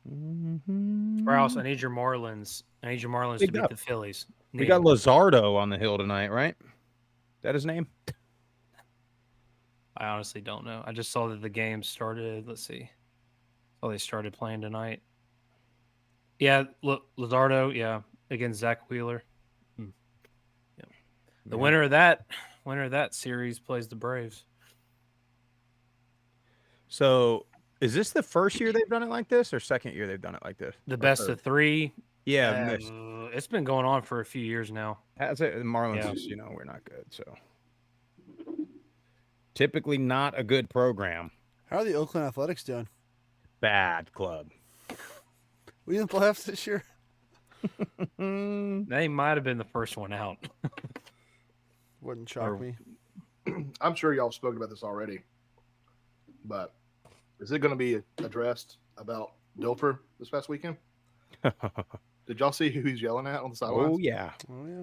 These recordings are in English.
Sprouse, I need your Marlins. I need your Marlins to beat the Phillies. We got Luzardo on the hill tonight, right? Is that his name? I honestly don't know. I just saw that the game started. Let's see. Oh, they started playing tonight. Yeah, Luzardo, yeah, against Zach Wheeler. Yeah. The winner of that series plays the Braves. So, is this the first year they've done it like this, or second year they've done it like this? The best of three. Yeah, it's been going on for a few years now. Has it? Marlins is, we're not good, so typically not a good program. How are the Oakland Athletics doing? Bad club. We in the playoffs this year? They might have been the first one out. Wouldn't shock me. I'm sure y'all have spoken about this already, but is it going to be addressed about Dilfer this past weekend? Did y'all see who he's yelling at on the sidelines? Oh yeah. You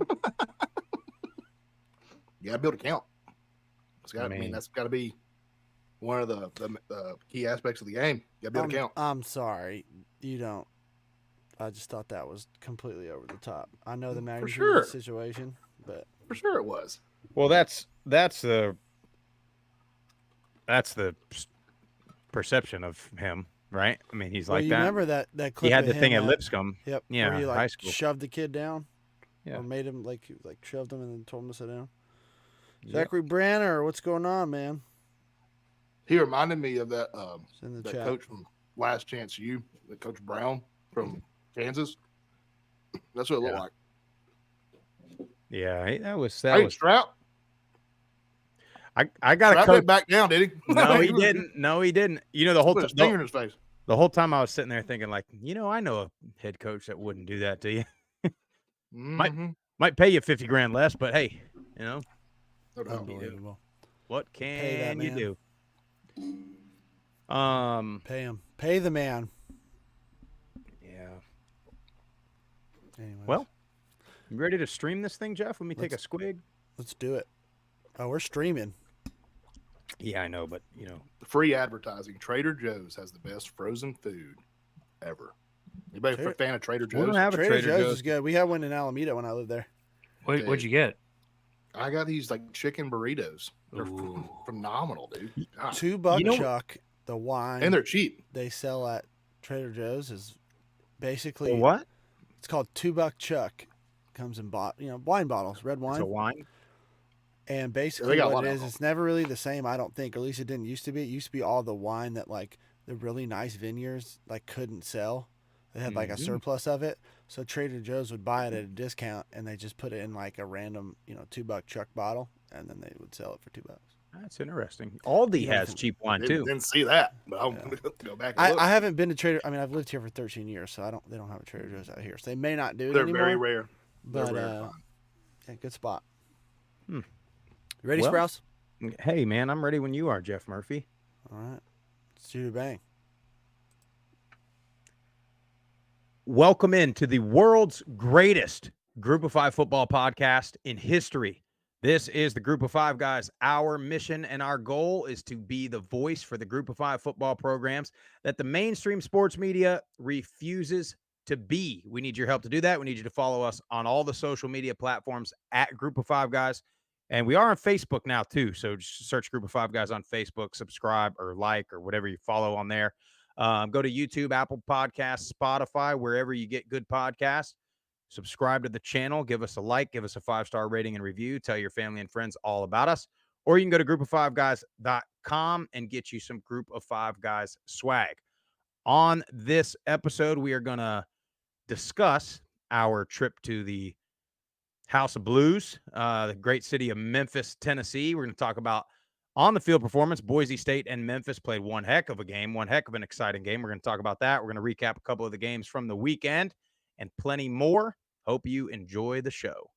got to be able to count. I mean, that's got to be one of the key aspects of the game. You got to be able to count. I'm sorry, you don't. I just thought that was completely over the top. I know the magnitude of the situation, but for sure it was. Well, that's the perception of him, right? I mean, he's like that. Remember that clip? He had the thing at Lipscomb. Yep. Yeah, where he high school. shoved the kid down. Yeah. Or made him like shoved him and then told him to sit down. Zachary Branner, what's going on, man? He reminded me of that that coach from Last Chance U, the Coach Brown from Kansas. That's what it looked like. Yeah, that was Strout. I got a coach back down, did he? No, he didn't. No, he didn't. You know, the whole finger in his face. The whole time I was sitting there thinking, like, I know a head coach that wouldn't do that to you. Might pay you $50,000 less, but hey, unbelievable. What can you do? Pay him. Pay the man. Yeah. Anyways. Well, you ready to stream this thing, Jeff? Let me take a squig. Let's do it. Oh, we're streaming. Yeah, I know, but free advertising. Trader Joe's has the best frozen food ever. Anybody a fan of Trader Joe's? We don't have a Trader Joe's is good. We had one in Alameda when I lived there. What'd you get? I got these like chicken burritos. They're phenomenal, dude. God. $2 Chuck, the wine, and they're cheap. They sell at Trader Joe's is basically what? It's called $2 Chuck. Comes in wine bottles, red wine. It's a wine. And basically what it is, it's never really the same, I don't think, or at least it didn't used to be. It used to be all the wine that like the really nice vineyards like couldn't sell. They had like a surplus of it. So Trader Joe's would buy it at a discount and they just put it in like a random, $2 Chuck bottle and then they would sell it for $2. That's interesting. Aldi has cheap wine too. Didn't see that, but I'll go back and look. I haven't been to Trader. I mean, I've lived here for 13 years, so they don't have a Trader Joe's out here. So they may not do it anymore. They're very rare. But yeah, good spot. You ready, Sprouse? Hey, man, I'm ready when you are, Jeff Murphy. All right. Let's do the bang. Welcome into the world's greatest Group of Five football podcast in history. This is the Group of Five guys. Our mission and our goal is to be the voice for the Group of Five football programs that the mainstream sports media refuses to be. We need your help to do that. We need you to follow us on all the social media platforms at Group of Five Guys. And we are on Facebook now, too. So just search Group of Five Guys on Facebook, subscribe or like or whatever you follow on there. Go to YouTube, Apple Podcasts, Spotify, wherever you get good podcasts. Subscribe to the channel. Give us a like. Give us a 5-star rating and review. Tell your family and friends all about us. Or you can go to groupoffiveguys.com and get you some Group of Five Guys swag. On this episode, we are going to discuss our trip to the House of Blues, the great city of Memphis, Tennessee. We're going to talk about on-the-field performance. Boise State and Memphis played one heck of a game, one heck of an exciting game. We're going to talk about that. We're going to recap a couple of the games from the weekend and plenty more. Hope you enjoy the show.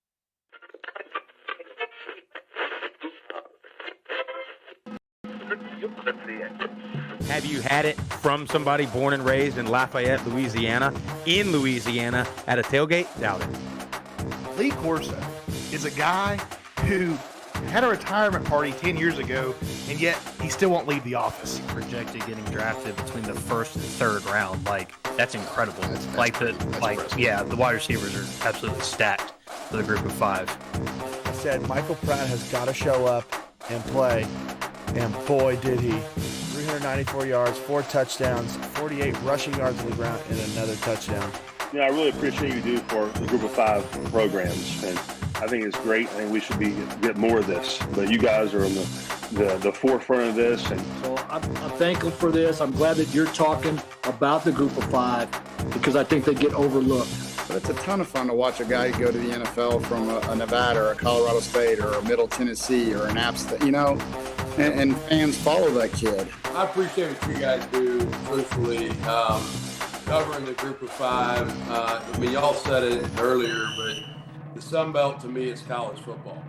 Have you had it from somebody born and raised in Lafayette, Louisiana, at a tailgate? Doubt it. Lee Corso is a guy who had a retirement party 10 years ago, and yet he still won't leave the office. Projected getting drafted between the first and third round. Like, That's incredible. The wide receivers are absolutely stacked for the group of 5. I said Michael Pratt has got to show up and play, and boy did he. 394 yards, 4 touchdowns, 48 rushing yards on the ground, and another touchdown. I really appreciate you do for the group of 5 programs, and I think it's great. I think we should get more of this, but you guys are on the forefront of this. And so I'm thankful for this. I'm glad that you're talking about the group of 5 because I think they get overlooked. But it's a ton of fun to watch a guy go to the NFL from a Nevada or a Colorado State or a Middle Tennessee or an App State, and fans follow that kid. I appreciate what you guys do, truthfully. Covering the group of 5. Y'all said it earlier, but the Sun Belt to me is college football.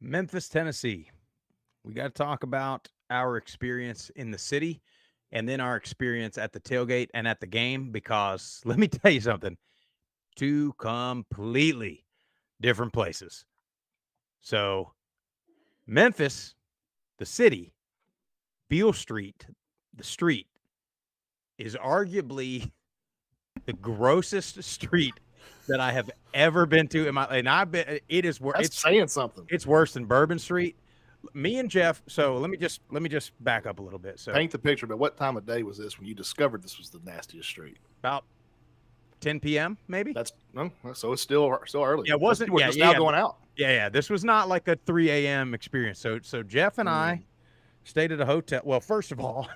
Memphis, Tennessee. We got to talk about our experience in the city and then our experience at the tailgate and at the game, because let me tell you something, 2 completely different places. So Memphis, the city, Beale Street, the street, is arguably the grossest street that I have ever been to in my life. And I've been. It is worse. It's saying something. It's worse than Bourbon Street. Me and Jeff. So let me just back up a little bit. So paint the picture. But what time of day was this when you discovered this was the nastiest street? About 10 p.m. maybe. So it's still early. Yeah, it wasn't. We're just now going out. Yeah. This was not like a 3 a.m. experience. So Jeff and I stayed at a hotel. Well, first of all,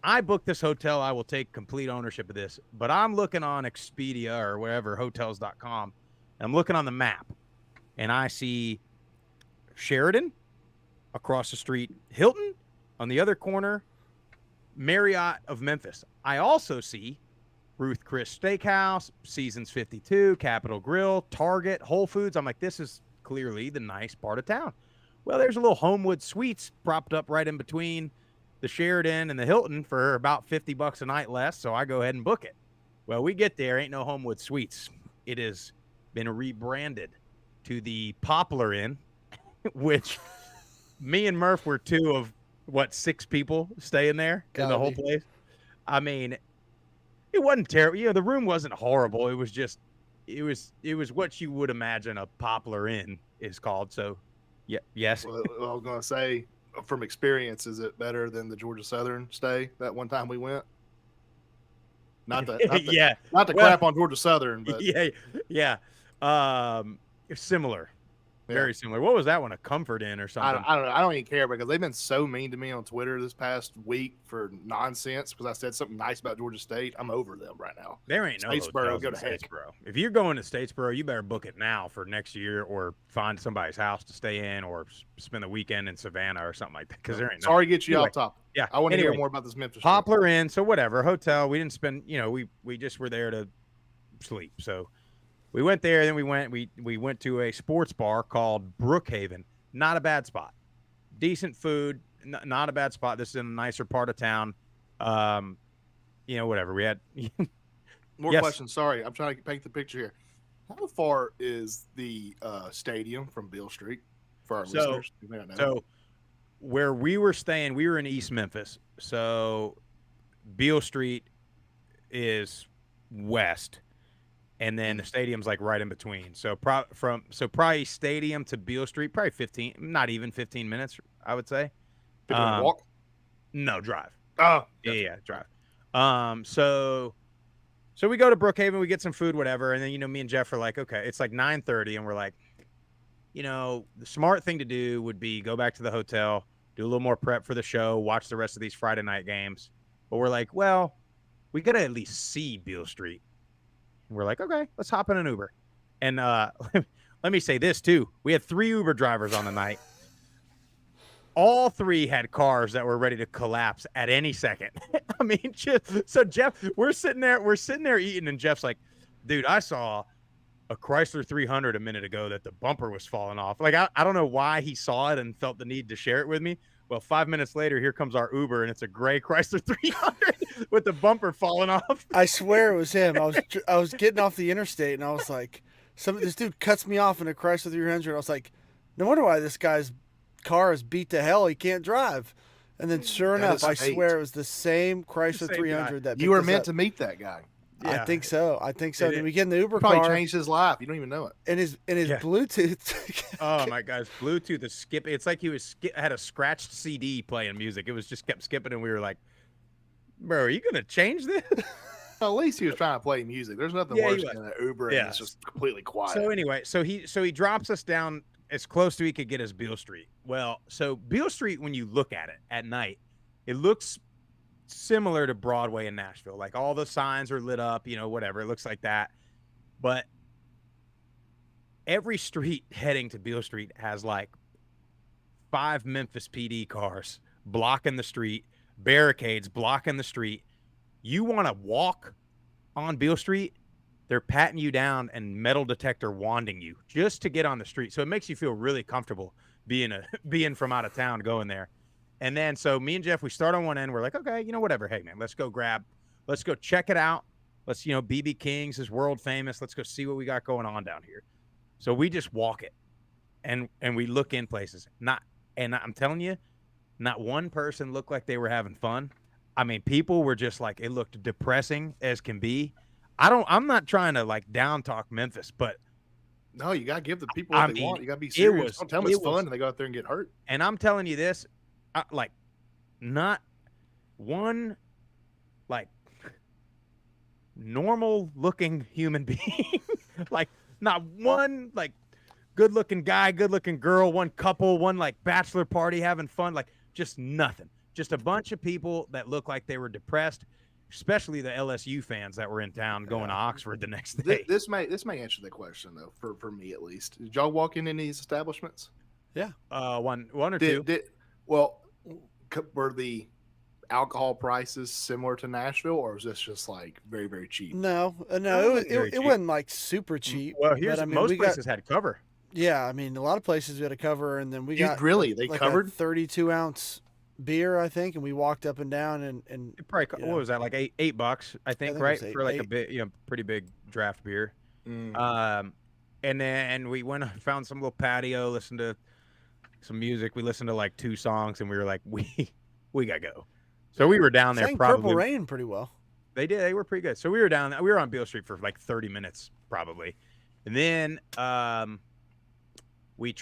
I booked this hotel. I will take complete ownership of this, but I'm looking on Expedia or wherever, hotels.com. And I'm looking on the map, and I see Sheridan across the street, Hilton on the other corner, Marriott of Memphis. I also see Ruth Chris Steakhouse, Seasons 52, Capitol Grill, Target, Whole Foods. I'm like, this is clearly the nice part of town. Well, there's a little Homewood Suites propped up right in between the Sheridan and the Hilton for about $50 a night less, so I go ahead and book it. Well, we get there, ain't no Homewood Suites. It has been rebranded to the Poplar Inn, which me and Murph were 2 of, 6 people staying there in the whole place. I mean, it wasn't terrible. The room wasn't horrible. It was just, it was what you would imagine a Poplar Inn is called. So, yes. Well, I was going to say, from experience, is it better than the Georgia Southern stay that one time we went? Not to crap on Georgia Southern, but yeah. Similar. Very similar. What was that one? A Comfort Inn or something? I don't know. I don't even care because they've been so mean to me on Twitter this past week for nonsense because I said something nice about Georgia State. I'm over them right now. There ain't no Statesboro. Go to Statesboro. If you're going to Statesboro, you better book it now for next year, or find somebody's house to stay in, or spend the weekend in Savannah or something like that. Because there ain't. Sorry to get you off topic. Yeah, I want to hear more about this Memphis Poplar Inn. So whatever, hotel. We didn't spend. We just were there to sleep. So. We went there, then we went to a sports bar called Brookhaven. Not a bad spot. Decent food, not a bad spot. This is in a nicer part of town. Whatever. We had more questions. Sorry, I'm trying to paint the picture here. How far is the stadium from Beale Street for our listeners? So where we were staying, we were in East Memphis. So Beale Street is west. And then the stadium's like right in between. So probably stadium to Beale Street, probably not even 15 minutes, I would say. Walk? No, drive. Oh, yeah, drive. So we go to Brookhaven, we get some food, whatever, and then me and Jeff are like, okay, it's like 9:30, and we're like, the smart thing to do would be go back to the hotel, do a little more prep for the show, watch the rest of these Friday night games. But we're like, well, we gotta at least see Beale Street. We're like, okay, let's hop in an Uber. And let me say this, too. We had 3 Uber drivers on the night. All 3 had cars that were ready to collapse at any second. I mean, so Jeff, we're sitting there eating, and Jeff's like, dude, I saw a Chrysler 300 a minute ago that the bumper was falling off. Like, I don't know why he saw it and felt the need to share it with me. Well, 5 minutes later, here comes our Uber, and it's a gray Chrysler 300 with the bumper falling off. I swear it was him. I was getting off the interstate, and I was like, this dude cuts me off in a Chrysler 300. I was like, No wonder why this guy's car is beat to hell. He can't drive. And then, sure That enough, is I fate. swear it was the same Chrysler The same 300 that You were picked us meant up. to meet that guy. I think so. And then we get in the Uber Probably car. changed his life. You don't even know it. And his Bluetooth. Oh my gosh, Bluetooth is skipping. It's like he had a scratched CD playing music. It was just kept skipping, and we were like, "Bro, are you gonna change this?" Well, at least he was trying to play music. There's nothing Yeah, he worse was. than an Uber and it's just completely quiet. So anyway, so he drops us down as close to he could get as Beale Street. Well, so Beale Street, when you look at it at night, it looks similar to Broadway in Nashville. Like all the signs are lit up, whatever. It looks like that. But every street heading to Beale Street has like 5 Memphis PD cars blocking the street, barricades blocking the street. You want to walk on Beale Street, they're patting you down and metal detector wanding you just to get on the street. So it makes you feel really comfortable being from out of town going there. And then so me and Jeff, we start on one end. We're like, okay, whatever. Hey man, let's go check it out. Let's, BB King's is world famous. Let's go see what we got going on down here. So we just walk it and we look in places. And I'm telling you, not one person looked like they were having fun. I mean, people were just like, it looked depressing as can be. I'm not trying to like down talk Memphis, but no, you got to give the people what they want. You got to be serious. Don't tell them it's fun and they go out there and get hurt. And I'm telling you this, like not one like normal looking human being, like not one like good looking guy, good looking girl, one couple, one like bachelor party having fun, like just nothing. Just a bunch of people that look like they were depressed, especially the LSU fans that were in town going to Oxford the next day. This may answer the question though, for me at least. Did y'all walk in any of these establishments? Yeah. One or two. Were the alcohol prices similar to Nashville, or was this just like very, very cheap? No, it wasn't like super cheap. Well, most places had cover. Yeah, I mean, a lot of places we had a cover, and then we got they covered 32-ounce beer, I think, and we walked up and down and it probably what was that, like $8, I think right? For like a bit, pretty big draft beer. And then we went and found some little patio, listened to some music. We listened to like 2 songs, and we were like, we gotta go. So we were down there. Probably Purple Rain pretty well. They did. They were pretty good. So we were down. We were on Beale Street for like 30 minutes probably, and then we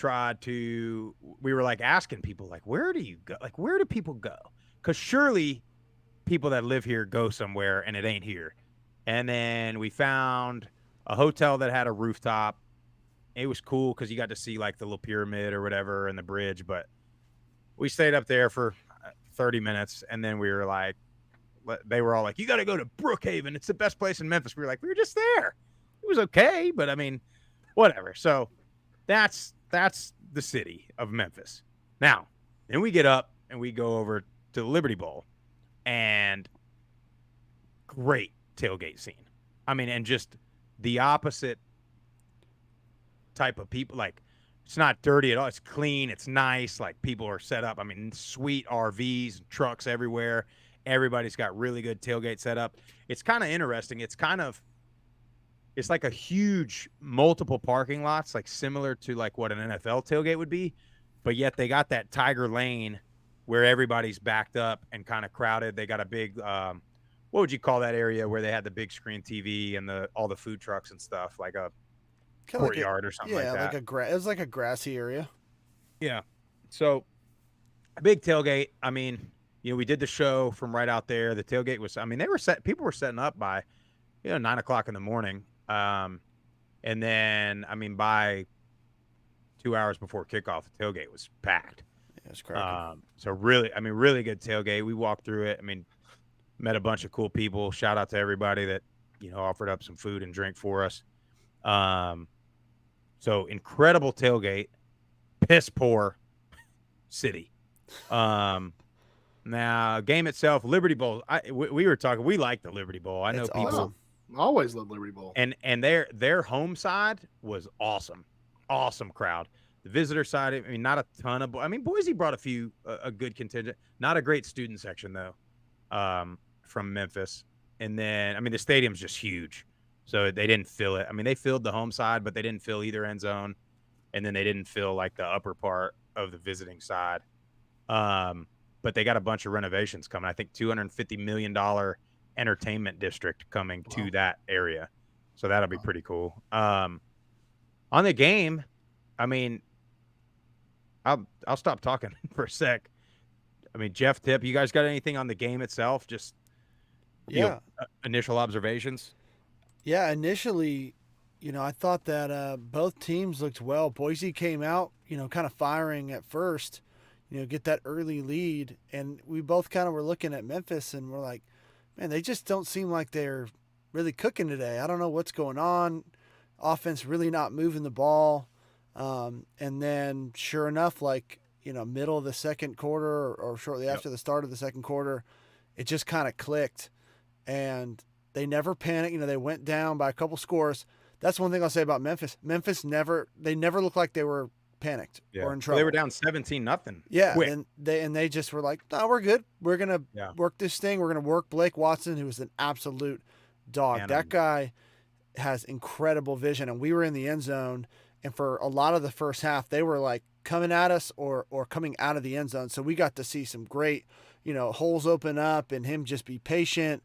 were like asking people like, where do you go? Like, where do people go? Because surely people that live here go somewhere, and it ain't here. And then we found a hotel that had a rooftop. It was cool because you got to see like the little pyramid or whatever and the bridge. But we stayed up there for 30 minutes, and then we were like, they were all like, you got to go to Brookhaven. It's the best place in Memphis. We were like, we were just there. It was okay, but I mean, whatever. So that's the city of Memphis. Now, then we get up and we go over to the Liberty Bowl, and great tailgate scene. I mean, and just the opposite type of people. Like, it's not dirty at all. It's clean. It's nice. Like, people are set up. I mean, sweet RVs and trucks everywhere. Everybody's got really good tailgate set up. It's kind of interesting. It's like a huge multiple parking lots, like similar to like what an NFL tailgate would be, but yet they got that Tiger Lane where everybody's backed up and kind of crowded. They got a big, what would you call that area where they had the big screen TV and all the food trucks and stuff, like a courtyard or something like that. It was like a grassy area. Yeah. So a big tailgate. I mean, we did the show from right out there. The tailgate was, I mean, people were setting up by, 9:00 in the morning. And then, I mean, by 2 hours before kickoff, the tailgate was packed. Yeah, it's cracking. So really good tailgate. We walked through it. I mean, met a bunch of cool people. Shout out to everybody that, offered up some food and drink for us. So incredible tailgate, piss poor city. Now game itself, Liberty Bowl. We were talking, we like the Liberty Bowl. I know people. Awesome. I always love Liberty Bowl. And their home side was awesome. Awesome crowd. The visitor side, I mean, not a ton of, Boise brought a good contingent. Not a great student section though, from Memphis. And then, I mean, the stadium's just huge. So they didn't fill it. I mean, they filled the home side, but they didn't fill either end zone. and then they didn't fill like the upper part of the visiting side. But they got a bunch of renovations coming. I think $250 million entertainment district coming to that area. So that'll be pretty cool. On the game, I mean, I'll stop talking for a sec. I mean, Jeff, Tip, you guys got anything on the game itself? Just initial observations? Yeah, initially, I thought that both teams looked well. Boise came out, kind of firing at first, get that early lead. And we both kind of were looking at Memphis and we're like, man, they just don't seem like they're really cooking today. I don't know what's going on. Offense really not moving the ball. And then sure enough, middle of the second quarter or shortly after the start of the second quarter, it just kind of clicked. And they never panicked. They went down by a couple scores. That's one thing I'll say about Memphis. Memphis never looked like they were panicked or in trouble. They were down 17-0. Yeah, quick. and they just were like, no, we're good. We're gonna work this thing. We're gonna work Blake Watson, who was an absolute dog. That guy has incredible vision, and we were in the end zone. And for a lot of the first half, they were like coming at us or coming out of the end zone. So we got to see some great, holes open up and him just be patient.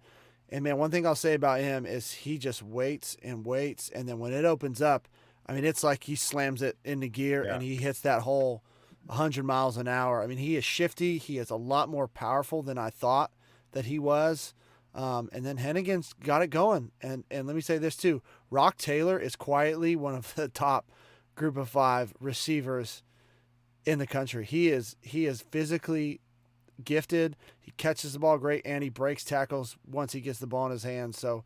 And man, one thing I'll say about him is he just waits. And then when it opens up, I mean, it's like he slams it into gear and he hits that hole 100 miles an hour. I mean, he is shifty. He is a lot more powerful than I thought that he was. And then Hennigan's got it going. And let me say this too. Rock Taylor is quietly one of the top Group of 5 receivers in the country. He is physically gifted. He catches the ball great and he breaks tackles once he gets the ball in his hands. So,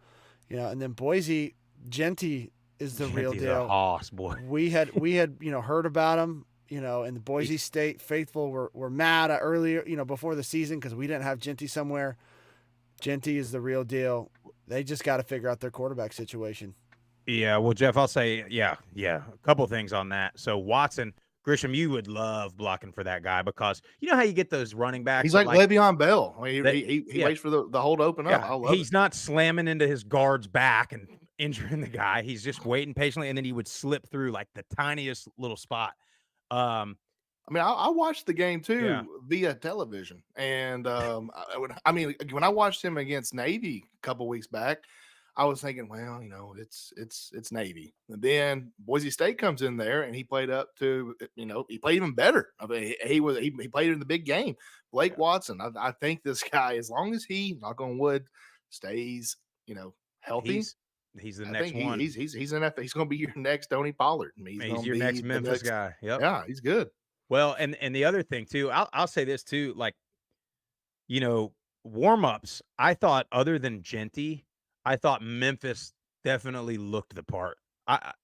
and then Boise, Genty is the real deal. A hoss, boy. We had heard about him, in the Boise State faithful were mad earlier, before the season because we didn't have Genty somewhere. Genty is the real deal. They just got to figure out their quarterback situation. Yeah, well, Jeff, I'll say, a couple things on that. So Watson, Grisham, you would love blocking for that guy because you know how you get those running backs. He's like Le'Veon Bell. I mean, he waits for the hole to open up. I love He's not slamming into his guard's back and injuring the guy. He's just waiting patiently, and then he would slip through like the tiniest little spot. I mean, I watched the game too via television, and when I watched him against Navy a couple weeks back, I was thinking, well, it's Navy. And then Boise State comes in there and he played up to, he played even better. I mean, he played in the big game. Blake Watson, I think this guy, as long as he, knock on wood, stays, healthy. He's the next one. He's he's going to be your next Tony Pollard. He's your next Memphis guy. Yep. Yeah, he's good. Well, and the other thing too, I'll say this too, like, warm-ups, I thought other than Genty, I thought Memphis definitely looked the part.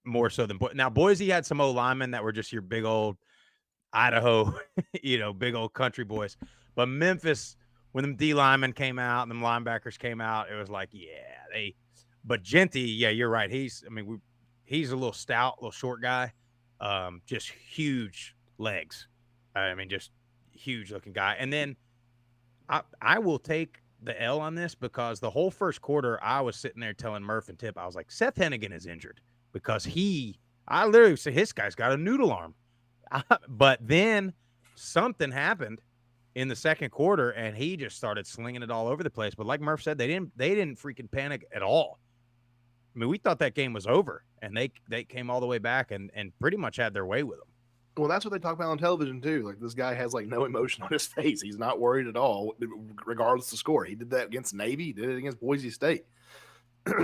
More so than now. Boise had some old linemen that were just your big old Idaho, big old country boys. But Memphis, when them D linemen came out and them linebackers came out, it was like, But Genty, you're right. He's a little stout, little short guy, just huge legs. I mean, just huge looking guy. And then I will take the L on this because the whole first quarter I was sitting there telling Murph and Tip, I was like, Seth Hennigan is injured because I literally said, his guy's got a noodle arm. But then something happened in the second quarter and he just started slinging it all over the place. But like Murph said, they didn't freaking panic at all. I mean, we thought that game was over and they came all the way back and pretty much had their way with them. Well, that's what they talk about on television too. Like this guy has like no emotion on his face. He's not worried at all, regardless of the score. He did that against Navy. He did it against Boise State.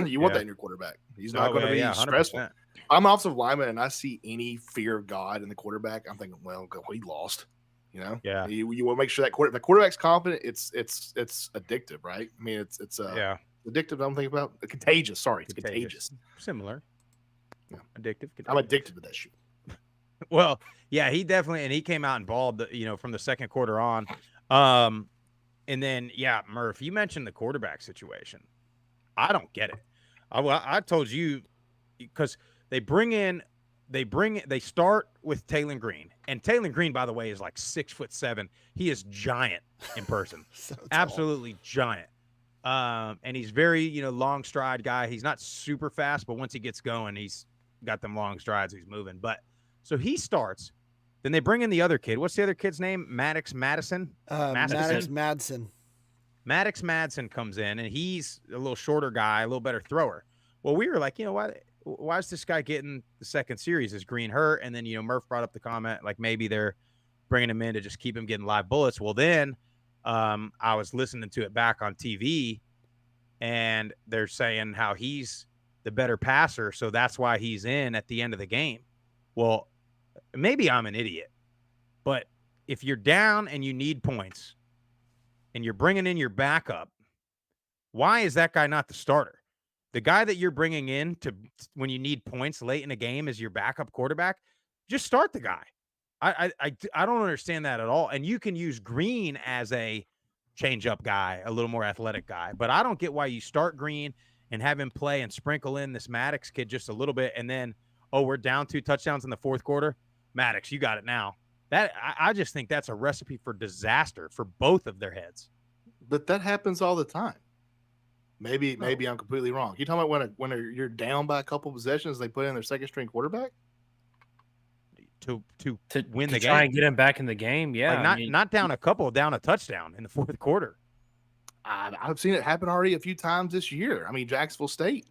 You want that in your quarterback. He's not going to be stressful. 100%. I'm offensive lineman, and I see any fear of God in the quarterback. I'm thinking, well, he lost. You want to make sure that the quarterback's confident. It's addictive, right? I mean, it's addictive. I'm thinking about contagious. Sorry, it's contagious. Similar. Yeah, addictive. Contagious. I'm addicted to that shit. Well, yeah, he definitely, and he came out and balled, from the second quarter on. And then, Murph, you mentioned the quarterback situation. I don't get it. I told you because they start with Taylon Green, and Taylon Green, by the way, is like 6'7". He is giant in person, so absolutely giant. And he's very, long stride guy. He's not super fast, but once he gets going, he's got them long strides. He's moving, but So he starts. Then they bring in the other kid. What's the other kid's name? Maddox Madison? Maddox Madsen. Maddox Madsen comes in, and he's a little shorter guy, a little better thrower. Well, we were like, you know what? Why is this guy getting the second series? Is Green hurt? And then, Murph brought up the comment, like maybe they're bringing him in to just keep him getting live bullets. Well, then I was listening to it back on TV, and they're saying how he's the better passer, so that's why he's in at the end of the game. Well, maybe I'm an idiot, but if you're down and you need points and you're bringing in your backup, why is that guy not the starter? The guy that you're bringing in to when you need points late in a game is your backup quarterback. Just start the guy. I don't understand that at all. And you can use Green as a change-up guy, a little more athletic guy. But I don't get why you start Green and have him play and sprinkle in this Maddox kid just a little bit, and then, we're down 2 touchdowns in the fourth quarter. Maddox, you got it now. I just think that's a recipe for disaster for both of their heads. But that happens all the time. Maybe I'm completely wrong. You talking about when you're down by a couple possessions, they put in their second string quarterback to win the game, try and get him back in the game. Yeah, like not down a couple, down a touchdown in the fourth quarter. I've seen it happen already a few times this year. I mean, Jacksonville State,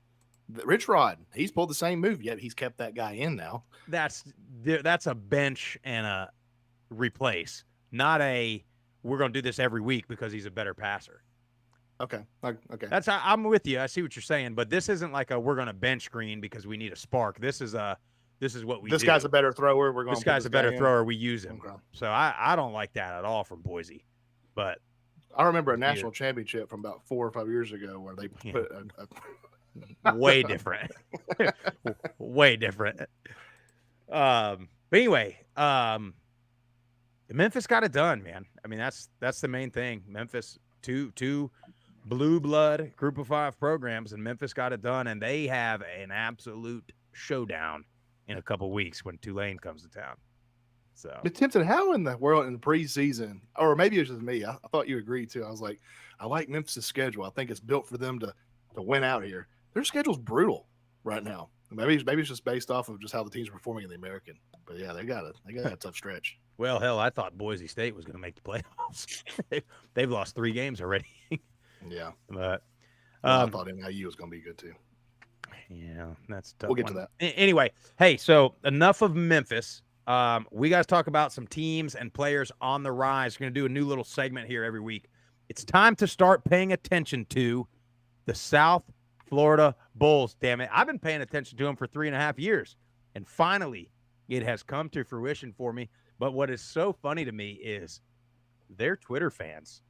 Rich Rod, he's pulled the same move, yet he's kept that guy in now. That's a bench and a replace, not a we're going to do this every week because he's a better passer. Okay. I'm with you. I see what you're saying, but this isn't like we're going to bench Green because we need a spark. This is what we do. This guy's a better thrower. This guy's a better thrower. We use him. Okay. So I don't like that at all from Boise. But I remember a national championship from about 4 or 5 years ago where they put way different. Way different. But anyway, Memphis got it done, man. I mean, that's the main thing. Memphis, two blue blood group of 5 programs, and Memphis got it done, and they have an absolute showdown in a couple weeks when Tulane comes to town. So, but Timpson, how in the world in the preseason, or maybe it's just me, I thought you agreed too. I was like, I like Memphis' schedule. I think it's built for them to win out here. Their schedule's brutal right now. Maybe it's just based off of just how the teams are performing in the American. But yeah, they got a tough stretch. Well, hell, I thought Boise State was going to make the playoffs. They've lost 3 games already. Yeah, but I thought NIU was going to be good too. Yeah, that's tough. We'll get to that anyway. Hey, so enough of Memphis. We got to talk about some teams and players on the rise. We're going to do a new little segment here every week. It's time to start paying attention to the South Florida Bulls. Damn it. I've been paying attention to them for 3.5 years, and finally it has come to fruition for me. But what is so funny to me is their Twitter fans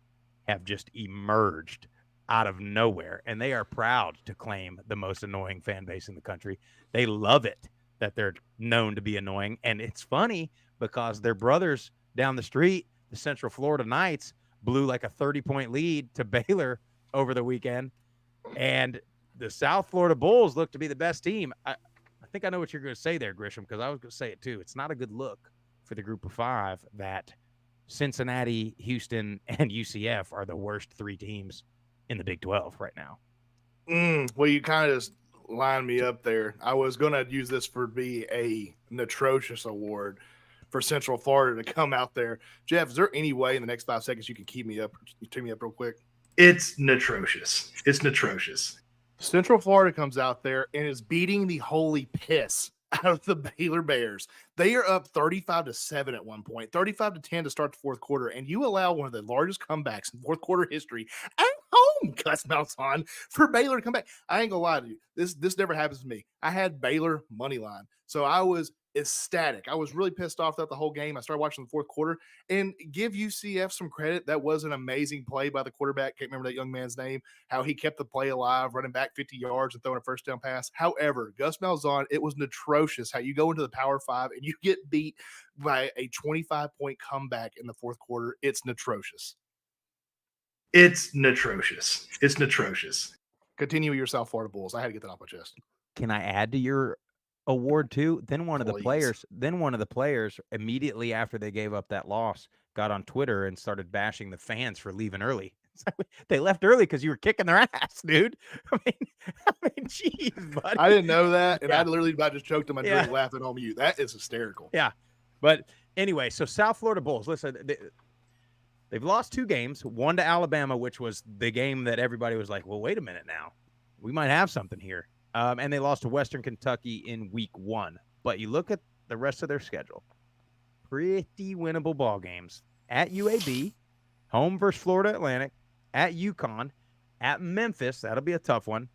have just emerged out of nowhere, and they are proud to claim the most annoying fan base in the country. They love it that they're known to be annoying, and it's funny because their brothers down the street, the Central Florida Knights, blew like a 30-point lead to Baylor over the weekend, and the South Florida Bulls look to be the best team. I think I know what you're going to say there, Grisham, because I was going to say it too. It's not a good look for the group of 5 that Cincinnati, Houston, and UCF are the worst 3 teams in the Big 12 right now. Well, you kind of just lined me up there. I was going to use this for be a atrocious award for Central Florida to come out there. Jeff, is there any way in the next 5 seconds you can keep me up real quick? It's atrocious. It's atrocious. Central Florida comes out there and is beating the holy piss out of the Baylor Bears. They are up 35-7 at one point, 35-10 to start the fourth quarter, and you allow one of the largest comebacks in fourth quarter history at home, Gus Malzahn, for Baylor to come back. I ain't gonna lie to you. This never happens to me. I had Baylor money line, so I was ecstatic. I was really pissed off throughout the whole game. I started watching the fourth quarter, and give UCF some credit. That was an amazing play by the quarterback. Can't remember that young man's name, how he kept the play alive, running back 50 yards and throwing a first down pass. However, Gus Malzahn, it was atrocious how you go into the Power 5 and you get beat by a 25-point comeback in the fourth quarter. It's atrocious. It's atrocious. It's atrocious. Continue with your South Florida Bulls. I had to get that off my chest. Can I add to your award too? Then one of the players immediately after they gave up that loss got on Twitter and started bashing the fans for leaving early. They left early because you were kicking their ass, dude. I mean, jeez, buddy. I didn't know that, and I literally about just choked on my drink laughing on mute. That is hysterical. Yeah, but anyway, so South Florida Bulls. Listen, they've lost 2 games. One to Alabama, which was the game that everybody was like, "Well, wait a minute now, we might have something here." And they lost to Western Kentucky in week 1. But you look at the rest of their schedule, pretty winnable ball games at UAB, home versus Florida Atlantic, at UConn, at Memphis. That'll be a tough one.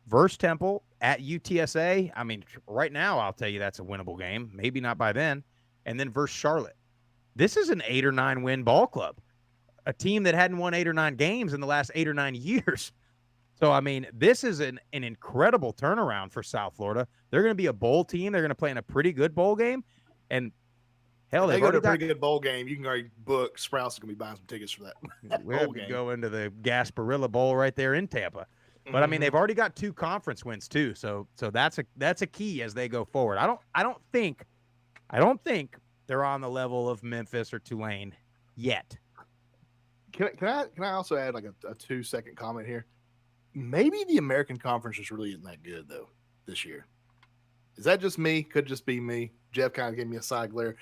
Versus Temple, at UTSA. I mean, right now, I'll tell you that's a winnable game. Maybe not by then. And then versus Charlotte. This is an 8 or 9 win ball club, a team that hadn't won 8 or 9 games in the last 8 or 9 years. So, I mean, this is an incredible turnaround for South Florida. They're going to be a bowl team. They're going to play in a pretty good bowl game. And, hell, they go to a pretty good bowl game. You can already book. Sprouse is going to be buying some tickets for that. We have to go into the Gasparilla Bowl right there in Tampa. But, I mean, they've already got 2 conference wins, too. So that's a key as they go forward. I don't think they're on the level of Memphis or Tulane yet. Can I also add like a 2-second comment here? Maybe the American Conference just really isn't that good though this year. Is that just me? Could just be me. Jeff kind of gave me a side glare.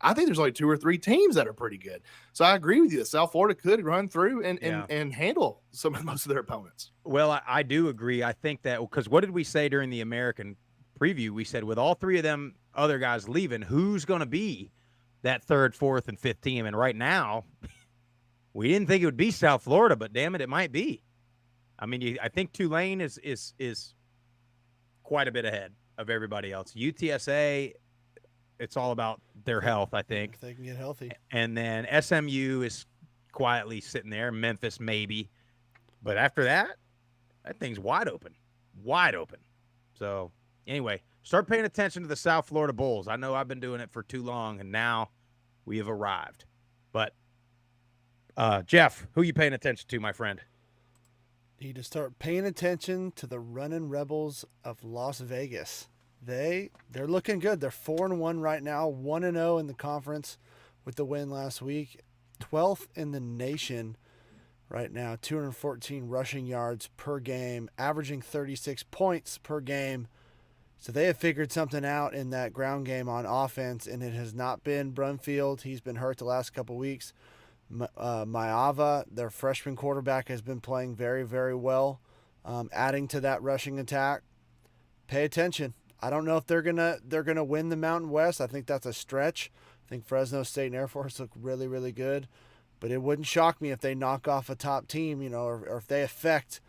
I think there's only 2 or 3 teams that are pretty good. So I agree with you that South Florida could run through and handle most of their opponents. Well, I do agree. I think that because what did we say during the American preview? We said with all 3 of them other guys leaving, who's going to be that 3rd, 4th, and 5th team? And right now, we didn't think it would be South Florida, but damn it might be. I mean, I think Tulane is quite a bit ahead of everybody else. UTSA, it's all about their health, I think. If they can get healthy. And then SMU is quietly sitting there. Memphis, maybe. But after that thing's wide open. Wide open. So, anyway, start paying attention to the South Florida Bulls. I know I've been doing it for too long, and now we have arrived. But, Jeff, who are you paying attention to, my friend? Need to start paying attention to the running Rebels of Las Vegas. They're looking good. They're 4-1 right now, 1-0 in the conference with the win last week. 12th in the nation right now, 214 rushing yards per game, averaging 36 points per game. So they have figured something out in that ground game on offense, and it has not been Brumfield. He's been hurt the last couple weeks. Maava, their freshman quarterback, has been playing very, very well, adding to that rushing attack. Pay attention. I don't know if they're gonna win the Mountain West. I think that's a stretch. I think Fresno State and Air Force look really, really good, but it wouldn't shock me if they knock off a top team, or if they affect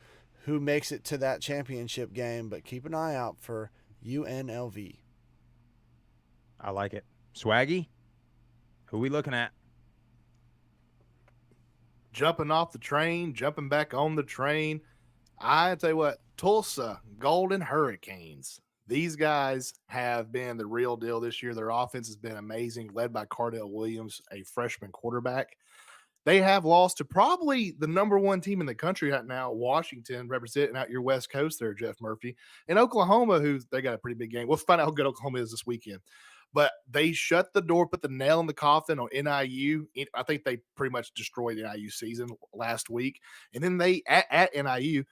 who makes it to that championship game. But keep an eye out for UNLV. I like it. Swaggy, who we looking at? Jumping off the train, jumping back on the train. I tell you what, Tulsa Golden Hurricanes. These guys have been the real deal this year. Their offense has been amazing, led by Cardell Williams, a freshman quarterback. They have lost to probably the number 1 team in the country right now, Washington, representing out your West Coast there, Jeff Murphy. And Oklahoma, they got a pretty big game. We'll find out how good Oklahoma is this weekend. But they shut the door, put the nail in the coffin on NIU. I think they pretty much destroyed the NIU season last week. And then they at NIU,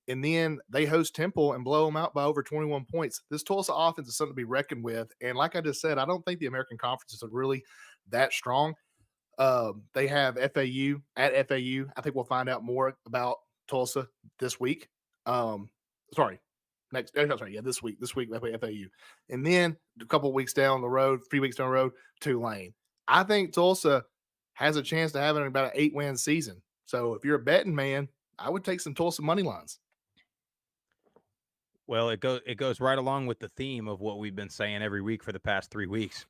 and then they host Temple and blow them out by over 21 points. This Tulsa offense is something to be reckoned with. And like I just said, I don't think the American Conference is really that strong. They have FAU at FAU. I think we'll find out more about Tulsa this week. This week they play FAU. And then a couple of weeks down the road, 3 weeks down the road, Tulane. I think Tulsa has a chance to have about an 8-win season. So if you're a betting man, I would take some Tulsa money lines. Well, it goes right along with the theme of what we've been saying every week for the past 3 weeks.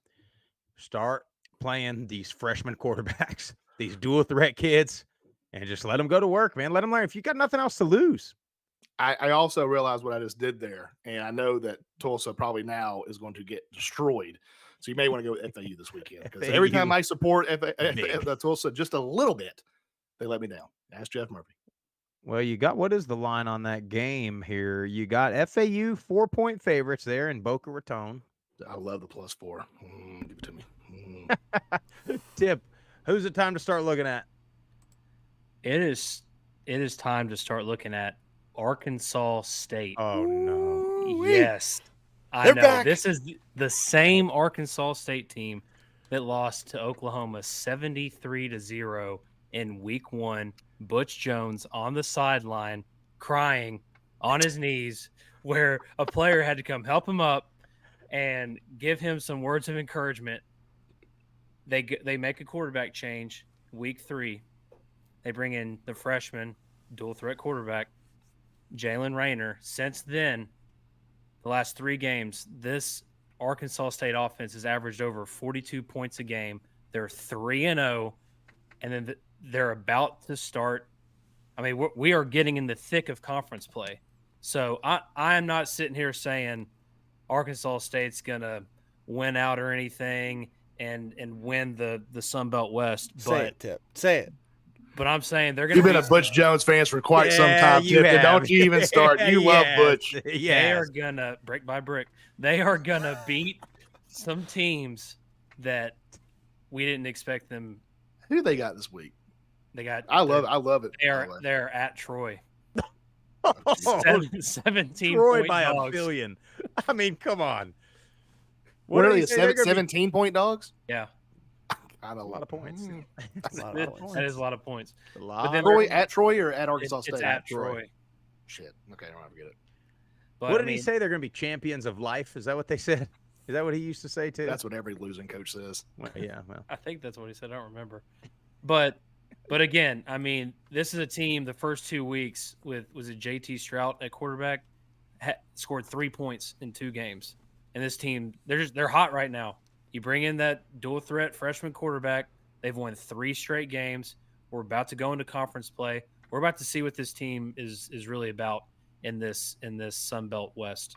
Start playing these freshman quarterbacks, these dual threat kids, and just let them go to work, man. Let them learn. If you got nothing else to lose. I also realized what I just did there, and I know that Tulsa probably now is going to get destroyed. So you may want to go with FAU this weekend, because every time I support Tulsa just a little bit, they let me down. Ask Jeff Murphy. Well, you got, what is the line on that game here? You got FAU 4-point favorites there in Boca Raton. I love the +4. Give it to me. Tip, who's the time to start looking at? It is it is time to start looking at Arkansas State. Oh no! Yes, I They're know. back. This is the same Arkansas State team that lost to Oklahoma 73-0 in week 1. Butch Jones on the sideline crying on his knees, where a player had to come help him up and give him some words of encouragement. They make a quarterback change week 3. They bring in the freshman dual threat quarterback Jalen Rayner. Since then, the last 3 games, this Arkansas State offense has averaged over 42 points a game. They're 3-0, and then they're about to start. I mean, we are getting in the thick of conference play. So I am not sitting here saying Arkansas State's gonna win out or anything and win the Sun Belt West. Say it, Tip. Say it. But I'm saying they're gonna. You've been a Butch Jones fan for quite some time, Tip. And don't you even start. You love Butch. They are gonna brick by brick. They are gonna beat some teams that we didn't expect them. Who they got this week? They got. I love it. They're at Troy. Oh, 17 Troy point by dogs. a billion. I mean, come on. What are they? They're gonna be- 17-point dogs? Yeah, I know, A lot of points. That's a lot of points. that is a lot of points. A lot. But then Troy at Troy or at Arkansas State? It's at Troy. Shit. Okay, I don't have to get it. But, What did he say? They're going to be champions of life. Is that what they said? Is that what he used to say too? That's what every losing coach says. Well, yeah. Well, I think that's what he said. I don't remember. But again, I mean, this is a team. The first 2 weeks was it JT Strout at quarterback scored 3 points in 2 games, and this team they're hot right now. You bring in that dual threat freshman quarterback. They've won 3 straight games. We're about to go into conference play. We're about to see what this team is really about in this Sun Belt West.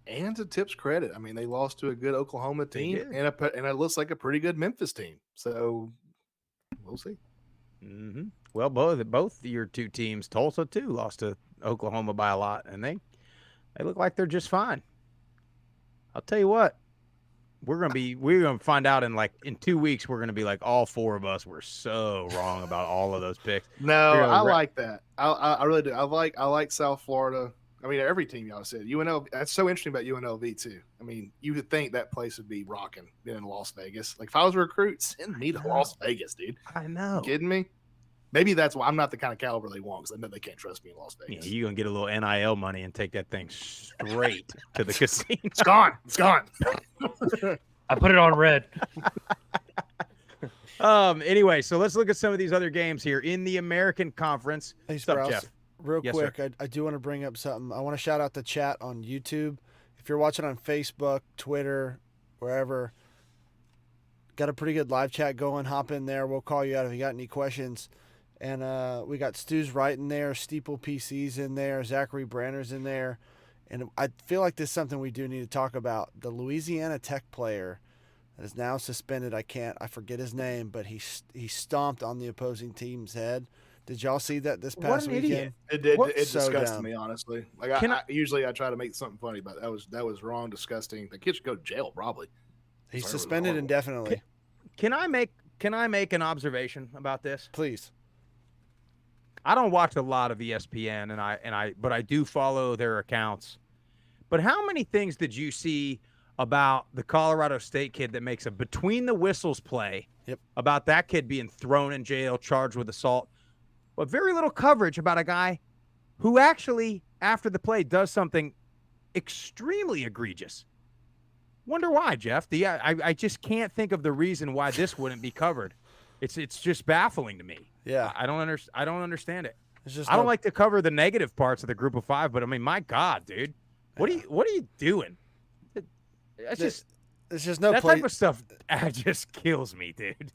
And to Tip's credit, I mean, they lost to a good Oklahoma team and it looks like a pretty good Memphis team. So we'll see. mm-hmm. Well, both your 2 teams, Tulsa too, lost to Oklahoma by a lot, and they look like they're just fine. I'll tell you what, we're gonna find out in 2 weeks. We're gonna be like all 4 of us were so wrong about all of those picks. No, I like that. I really do. I like South Florida. I mean, every team y'all said. UNLV. That's so interesting about UNLV too. I mean, you would think that place would be rocking being in Las Vegas. Like if I was a recruit, send me to Las Vegas, dude. I know. You kidding me? Maybe that's why I'm not the kind of caliber they want because I know they can't trust me in Las Vegas. Yeah, you're gonna get a little NIL money and take that thing straight to the casino. It's gone. It's gone. I put it on red. Anyway, so let's look at some of these other games here in the American Conference. Hey, What's up, Sprouse, Jeff? real Yes, quick, I do want to bring up something. I want to shout out the chat on YouTube. If you're watching on Facebook, Twitter, wherever, got a pretty good live chat going. Hop in there. We'll call you out if you got any questions. And we got Stu's Right in there, Steeple PC's in there, Zachary Branner's in there. And I feel like this is something we do need to talk about. The Louisiana Tech player that is now suspended. I forget his name, but he stomped on the opposing team's head. Did y'all see that this past weekend? It did. What? It So disgusted dumb. me, honestly. Like I usually I try to make something funny, but that was wrong, disgusting. The kid should go to jail, probably. He's Sorry, suspended horrible. indefinitely. Can I make an observation about this? Please. I don't watch a lot of ESPN, but I do follow their accounts. But how many things did you see about the Colorado State kid that makes a between the whistles play? Yep. About that kid being thrown in jail, charged with assault, but very little coverage about a guy who actually, after the play, does something extremely egregious. Wonder why, Jeff? I just can't think of the reason why this wouldn't be covered. It's just baffling to me. Yeah. I don't understand it. It's just I don't like to cover the negative parts of the Group of Five, but I mean, my God, dude, what are you doing? It's just no that place. type of stuff just kills me, dude.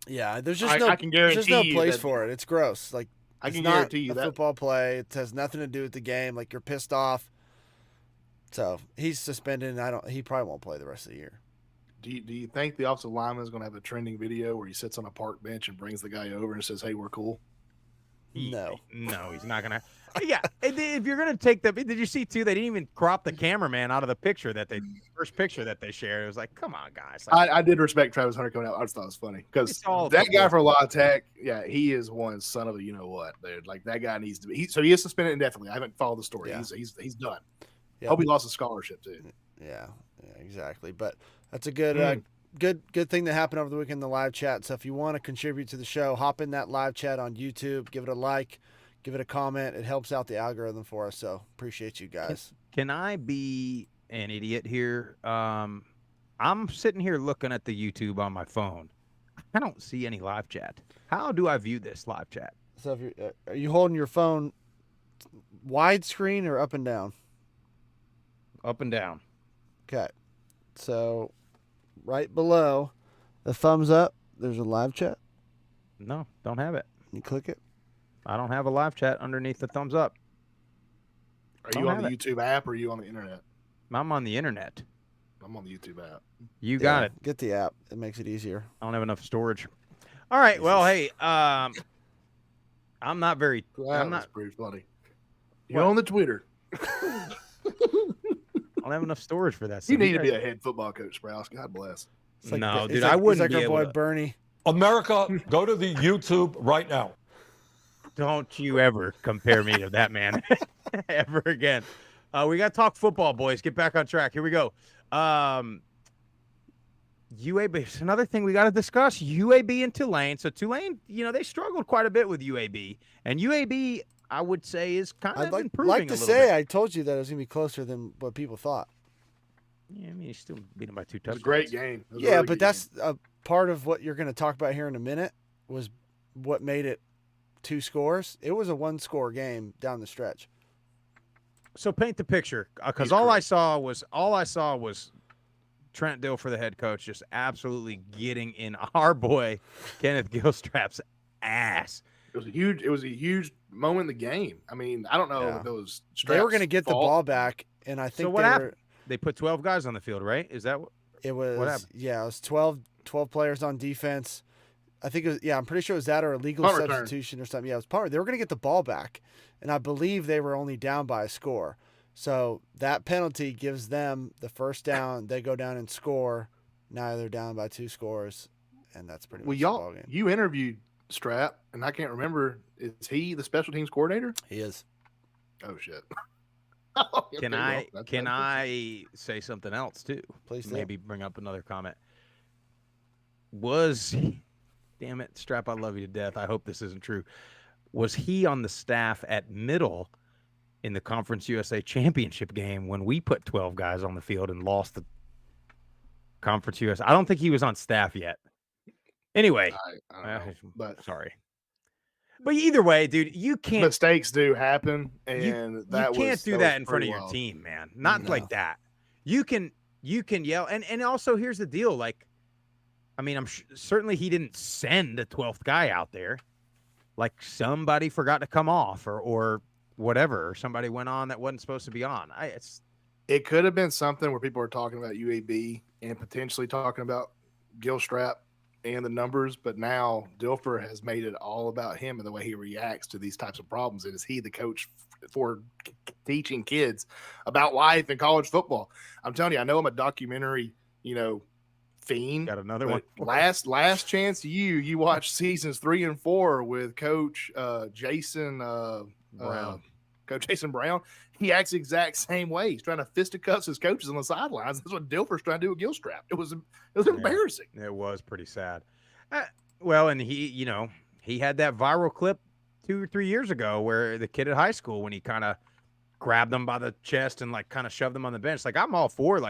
Yeah, there's just I can there's just guarantee no you place that- for it. It's gross. Like I it's can not guarantee you a that football play. It has nothing to do with the game. Like you're pissed off. So he's suspended, and he probably won't play the rest of the year. Do you think the offensive lineman is going to have a trending video where he sits on a park bench and brings the guy over and says, "Hey, we're cool"? No, he's not gonna. Yeah, if you're gonna take did you see too? They didn't even crop the cameraman out of the picture first picture that they shared. It was like, come on, guys. Like, I did respect Travis Hunter coming out. I just thought it was funny because that guy for La Tech, yeah, he is one son of a you know what, dude. Like that guy needs to be. So he is suspended indefinitely. I haven't followed the story. Yeah. He's done. Yeah. Hope he lost his scholarship too. Yeah, exactly. But that's a good good thing that happened over the weekend in the live chat. So if you want to contribute to the show, hop in that live chat on YouTube, give it a like, give it a comment. It helps out the algorithm for us. So appreciate you guys. Can I be an idiot here? I'm sitting here looking at the YouTube on my phone. I don't see any live chat. How do I view this live chat? So if you're, are you holding your phone widescreen or up and down? Up and down. Okay. So right below the thumbs up, there's a live chat. No, don't have it. You click it. I don't have a live chat underneath the thumbs up. Are you on the YouTube app or are you on the internet? I'm on the internet. I'm on the YouTube app. You got it. Get the app. It makes it easier. I don't have enough storage. All right. Well, hey, I'm not very. I'm not pretty funny. You're on the Twitter. I don't have enough storage for that. You need to be a head football coach, Sprouse. God bless. Like, no, dude, I wouldn't be our able boy to. Bernie. America, go to the YouTube right now. Don't you ever compare me to that man ever again. We got to talk football, boys. Get back on track. Here we go. UAB. It's another thing we got to discuss. UAB and Tulane. So Tulane, they struggled quite a bit with UAB, and UAB, I would say, is kind of improving. I'd like to say I told you that it was going to be closer than what people thought. Yeah, I mean, you still beat them by 2 touchdowns. It was a great game. Yeah, but that's a part of what you're going to talk about here in a minute was what made it 2 scores. It was a 1-score game down the stretch. So paint the picture, because all I saw was Trent Dilfer, the head coach, just absolutely getting in our boy Kenneth Gilstrap's ass. It was a huge moment in the game. I mean, I don't know if it was they were going to get the ball back, and I think so. What happened? They put 12 guys on the field, right? Is that what it was? What happened? Yeah, it was 12 players on defense. I think it was, I'm pretty sure it was that or a legal substitution or something. Yeah, it was punt. They were going to get the ball back, and I believe they were only down by a score. So that penalty gives them the first down. They go down and score. Now they're down by 2 scores, and that's pretty much the ball game. You interviewed Strap, and I can't remember. Is he the special teams coordinator? He is. Oh shit. Can I say something else too? Please. Maybe bring up another comment. Damn it, Strap, I love you to death. I hope this isn't true. Was he on the staff at Middle in the Conference USA Championship game when we put 12 guys on the field and lost the Conference USA? I don't think he was on staff yet. Anyway, I don't know, but sorry. But either way, dude, you can't. Mistakes do happen, and you can't do that in front of your team, man. Not like that. You can yell, and also here's the deal. Like, I mean, certainly he didn't send the 12th guy out there. Like somebody forgot to come off, or whatever, or somebody went on that wasn't supposed to be on. It could have been something where people are talking about UAB and potentially talking about Gilstrap and the numbers, but now Dilfer has made it all about him and the way he reacts to these types of problems. And is he the coach for teaching kids about life in college football? I'm telling you, I know I'm a documentary, fiend. Got another one. Last chance you watch seasons 3 and 4 with Coach Jason Brown. Coach Jason Brown. He acts the exact same way. He's trying to fisticuffs his coaches on the sidelines. That's what Dilfer's trying to do with Gilstrap. It was embarrassing. It was pretty sad. Well, and he had that viral clip 2 or 3 years ago where the kid at high school, when he kind of grabbed them by the chest and like kind of shoved them on the bench. Like, I'm all for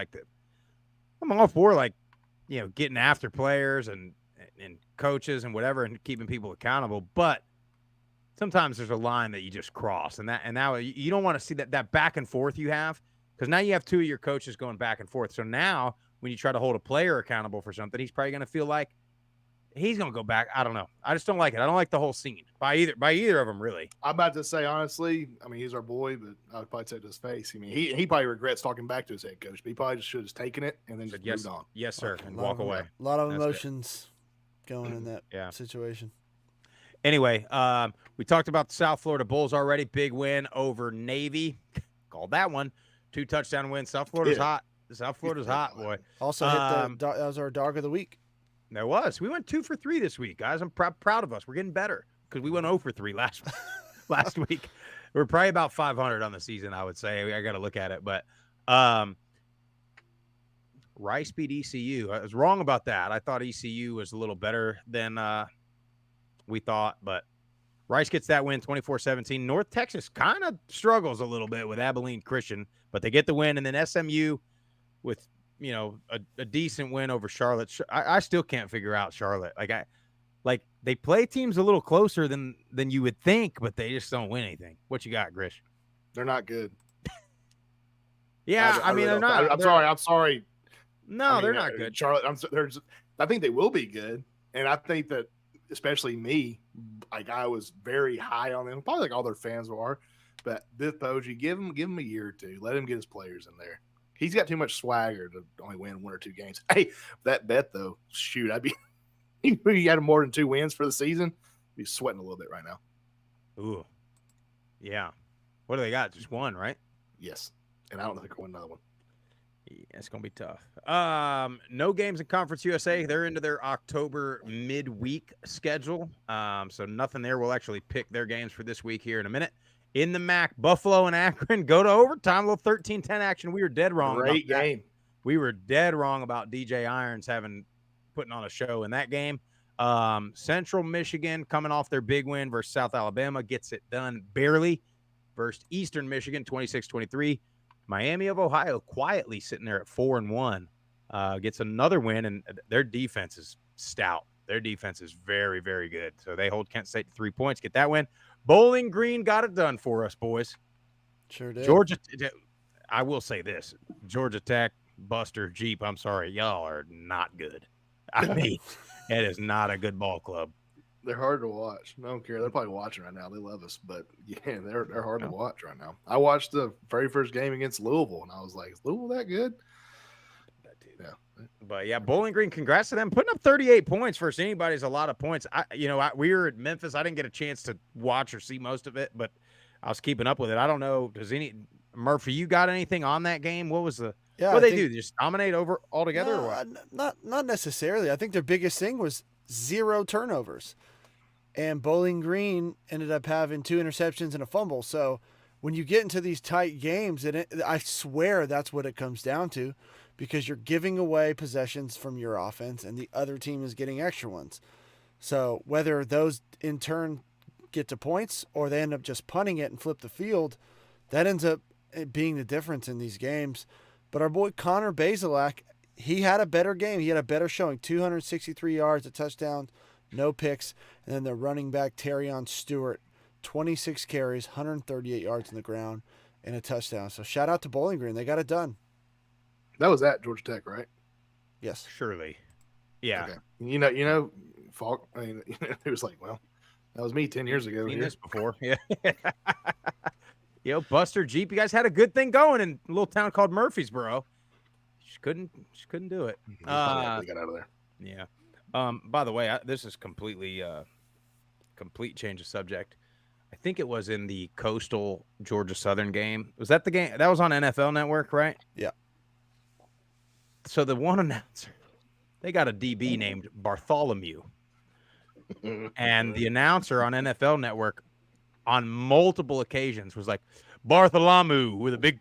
getting after players and coaches and whatever and keeping people accountable. But sometimes there's a line that you just cross, and now you don't want to see that back and forth you have, because now you have 2 of your coaches going back and forth. So now when you try to hold a player accountable for something, he's probably going to feel like he's going to go back. I don't know. I just don't like it. I don't like the whole scene by either of them, really. I'm about to say, honestly, I mean, he's our boy, but I would probably say to his face. I mean, he probably regrets talking back to his head coach, but he probably just should have taken it and then just moved on. Yes, sir, and walk away. A lot of emotions going in that situation. Anyway, we talked about the South Florida Bulls already. Big win over Navy. Called that one. 2 touchdown win. South Florida's hot. South Florida's hot, boy. Also hit that was our dog of the week. There was. We went 2 for 3 this week, guys. I'm proud of us. We're getting better because we went 0 for 3 last week. We're probably about 500 on the season, I would say. I got to look at it. But Rice beat ECU. I was wrong about that. I thought ECU was a little better than we thought. But Rice gets that win 24-17. North Texas kind of struggles a little bit with Abilene Christian, but they get the win. And then SMU with, a decent win over Charlotte. I still can't figure out Charlotte. Like they play teams a little closer than you would think, but they just don't win anything. What you got, Grish? They're not good. Yeah, they're not. I'm sorry. No, they're not good. Charlotte, I think they will be good, and I think that especially me, I was very high on them. Probably like all their fans are, but this Poggi, give him a year or two. Let him get his players in there. He's got too much swagger to only win 1 or 2 games. Hey, that bet though, shoot, he had more than 2 wins for the season. He's sweating a little bit right now. Ooh, yeah. What do they got? Just 1, right? Yes, and I don't think they'll win another one. Yeah, it's gonna be tough. No games in Conference USA. They're into their October midweek schedule. So nothing there. We'll actually pick their games for this week here in a minute. In the MAC, Buffalo and Akron go to overtime. A little 13-10 action. We were dead wrong. Great game. We were dead wrong about DJ Irons putting on a show in that game. Central Michigan coming off their big win versus South Alabama gets it done barely versus Eastern Michigan 26-23. Miami of Ohio quietly sitting there at 4-1 gets another win, and their defense is stout. Their defense is very, very good. So they hold Kent State to 3 points, get that win. Bowling Green got it done for us, boys. Sure did. Georgia, I will say this. Georgia Tech, Buster, Jeep, I'm sorry. Y'all are not good. I mean, it is not a good ball club. They're hard to watch. I don't care. They're probably watching right now. They love us. But, yeah, they're hard to watch right now. I watched the very first game against Louisville, and I was like, is Louisville that good? Yeah. But, yeah, Bowling Green, congrats to them. Putting up 38 points versus anybody is a lot of points. We were at Memphis. I didn't get a chance to watch or see most of it, but I was keeping up with it. I don't know. Murphy, you got anything on that game? What was what they do? Just dominate over altogether or what? Not necessarily. I think their biggest thing was 0 turnovers. And Bowling Green ended up having 2 interceptions and a fumble. So when you get into these tight games, I swear that's what it comes down to, because you're giving away possessions from your offense and the other team is getting extra ones. So whether those in turn get to points or they end up just punting it and flip the field, that ends up being the difference in these games. But our boy Connor Bazelak, he had a better game. He had a better showing, 263 yards, a touchdown, no picks. And then the running back, Terrion Stewart, 26 carries, 138 yards in the ground, and a touchdown. So shout out to Bowling Green. They got it done. That was at Georgia Tech, right? Yes. Surely. Yeah. Okay. Falk, it was like, well, that was me 10 years ago. Seen this before. Yeah. Buster, Jeep, you guys had a good thing going in a little town called Murfreesboro. Just couldn't do it. We got out of there. Yeah. By the way, this is complete change of subject. I think it was in the Coastal Georgia Southern game. Was that the game? That was on NFL Network, right? Yeah. So the one announcer, they got a DB named Bartholomew. And the announcer on NFL Network on multiple occasions was like, Bartholomew with a big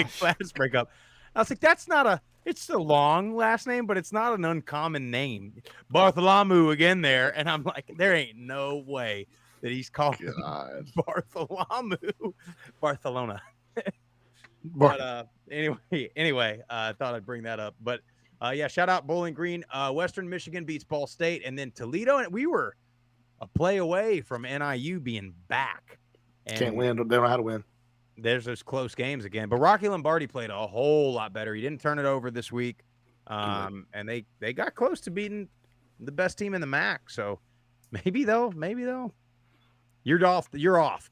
flash breakup. I was like, it's a long last name, but it's not an uncommon name. Bartholomew again there. And I'm like, there ain't no way that he's called Bartholomew. Barcelona. But anyway, I thought I'd bring that up. But shout out Bowling Green. Western Michigan beats Ball State, and then Toledo, and we were a play away from NIU being back. And can't win. They don't know how to win. There's those close games again. But Rocky Lombardi played a whole lot better. He didn't turn it over this week. And they got close to beating the best team in the MAC. So maybe though. You're off.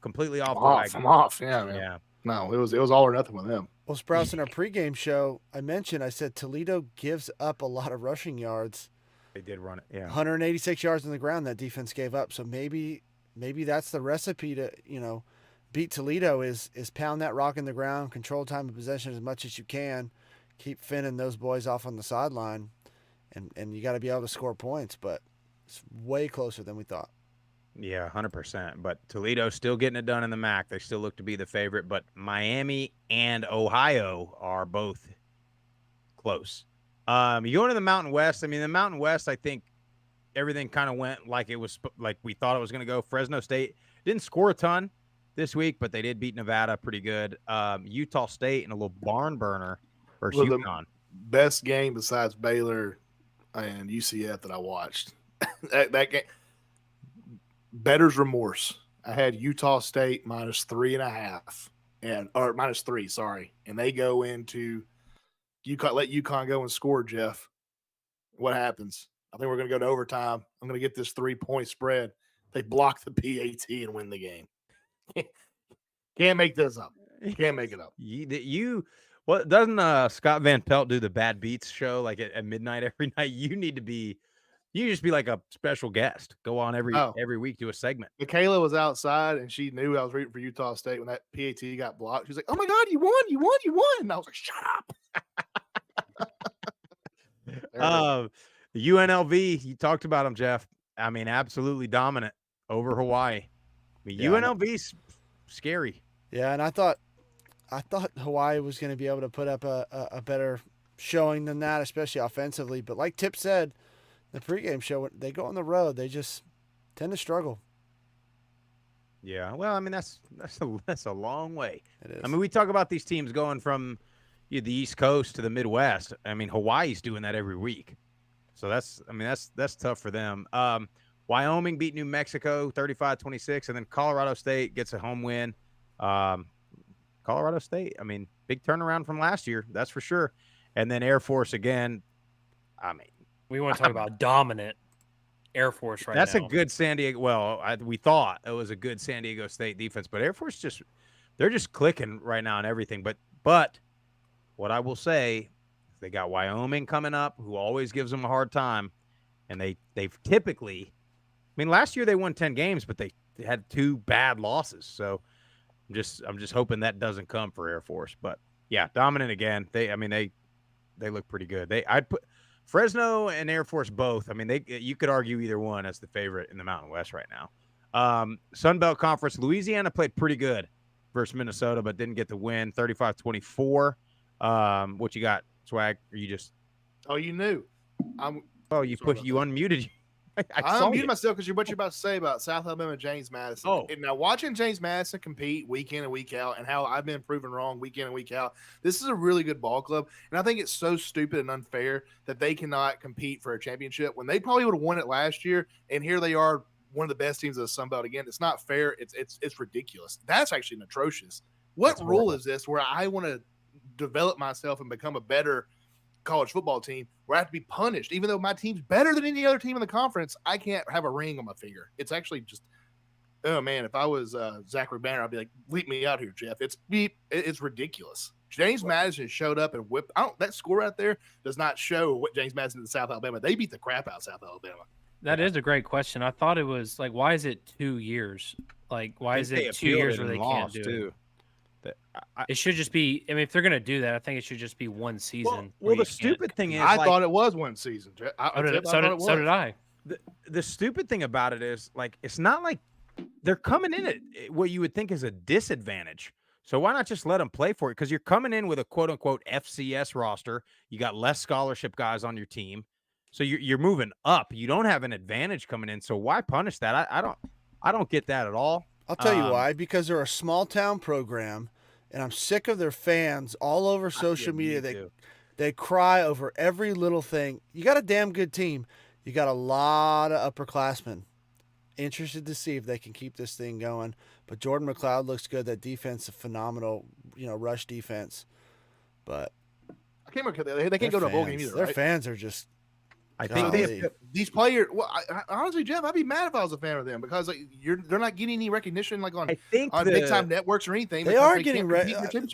Completely off. I'm off. Yeah, man. Yeah. No, it was all or nothing with them. Well, Sprouse, in our pregame show, I said Toledo gives up a lot of rushing yards. They did run it. Yeah. 186 yards on the ground that defense gave up. So maybe that's the recipe to, beat Toledo is pound that rock in the ground, control time of possession as much as you can, keep finning those boys off on the sideline, and you got to be able to score points. But it's way closer than we thought. Yeah, 100%. But Toledo's still getting it done in the MAC. They still look to be the favorite. But Miami and Ohio are both close. You go into the Mountain West. I mean, the Mountain West, I think everything kind of went like we thought it was going to go. Fresno State didn't score a ton this week, but they did beat Nevada pretty good. Utah State in a little barn burner versus UConn. Best game besides Baylor and UCF that I watched. that game. Bettor's remorse. I had Utah State -3.5 or -3, sorry. And they go into let UConn go and score, Jeff. What happens? I think we're going to go to overtime. I'm going to get this 3-point spread. They block the PAT and win the game. Can't make this up. Can't make it up. What doesn't Scott Van Pelt do the Bad Beats show like at midnight every night? You just be like a special guest. Go on every week, do a segment. Michaela was outside and she knew I was rooting for Utah State when that PAT got blocked. She was like, "Oh my God, you won, you won, you won." And I was like, "Shut up." UNLV, you talked about them, Jeff. I mean, absolutely dominant over Hawaii. I mean, UNLV's scary. Yeah, and I thought Hawaii was going to be able to put up a better showing than that, especially offensively. But like Tip said, the pregame show, they go on the road, they just tend to struggle. Yeah, well, I mean that's a long way. It is. I mean, we talk about these teams going from the East Coast to the Midwest. I mean, Hawaii's doing that every week, so that's tough for them. Wyoming beat New Mexico 35-26, and then Colorado State gets a home win. Colorado State, I mean, big turnaround from last year, that's for sure. And then Air Force again. I mean, we want to talk about dominant Air Force right now. That's a good San Diego. Well, we thought it was a good San Diego State defense, but Air Force they're just clicking right now and everything. But what I will say, they got Wyoming coming up, who always gives them a hard time, and they've typically. I mean, last year they won 10 games, but they had 2 bad losses. So I'm just hoping that doesn't come for Air Force. But yeah, dominant again. They look pretty good. I'd put Fresno and Air Force both. I mean, you could argue either one as the favorite in the Mountain West right now. Sun Belt Conference, Louisiana played pretty good versus Minnesota, but didn't get the win, 35-24. What you got, Swag? Or you just? Oh, you knew. You unmuted you. I unmuted myself because what you're about to say about South Alabama James Madison. Oh. And now watching James Madison compete week in and week out and how I've been proven wrong week in and week out, this is a really good ball club. And I think it's so stupid and unfair that they cannot compete for a championship when they probably would have won it last year. And here they are, one of the best teams of the Sun Belt again. It's not fair. It's ridiculous. That's actually atrocious. What rule is this where I want to develop myself and become a better college football team where I have to be punished, even though my team's better than any other team in the conference? I can't have a ring on my finger. It's actually just, oh man, if I was Zachary Banner, I'd be like, "Leap me out here, Jeff." It's ridiculous. James Madison showed up and whipped. That score right there does not show what James Madison did to South Alabama. They beat the crap out of South Alabama. That is a great question. I thought it was like, why is it 2 years? Like, why is it 2 years where they can't do it? It should just be. I mean, if they're going to do that, I think it should just be one season. Well, the stupid thing is, I thought it was one season. So did I. The stupid thing about it is, like, it's not like they're coming in at what you would think is a disadvantage. So why not just let them play for it? Because you're coming in with a quote unquote FCS roster. You got less scholarship guys on your team, so you're moving up. You don't have an advantage coming in. So why punish that? I don't get that at all. I'll tell you why. Because they're a small town program, and I'm sick of their fans all over social media. They cry over every little thing. You got a damn good team. You got a lot of upperclassmen. Interested to see if they can keep this thing going. But Jordan McLeod looks good. That defense is phenomenal, rush defense. But I can't remember. They can't go to a bowl game either. Their fans are just. I think these players. Well, honestly, Jeff, I'd be mad if I was a fan of them because they're not getting any recognition on big time networks or anything. They are getting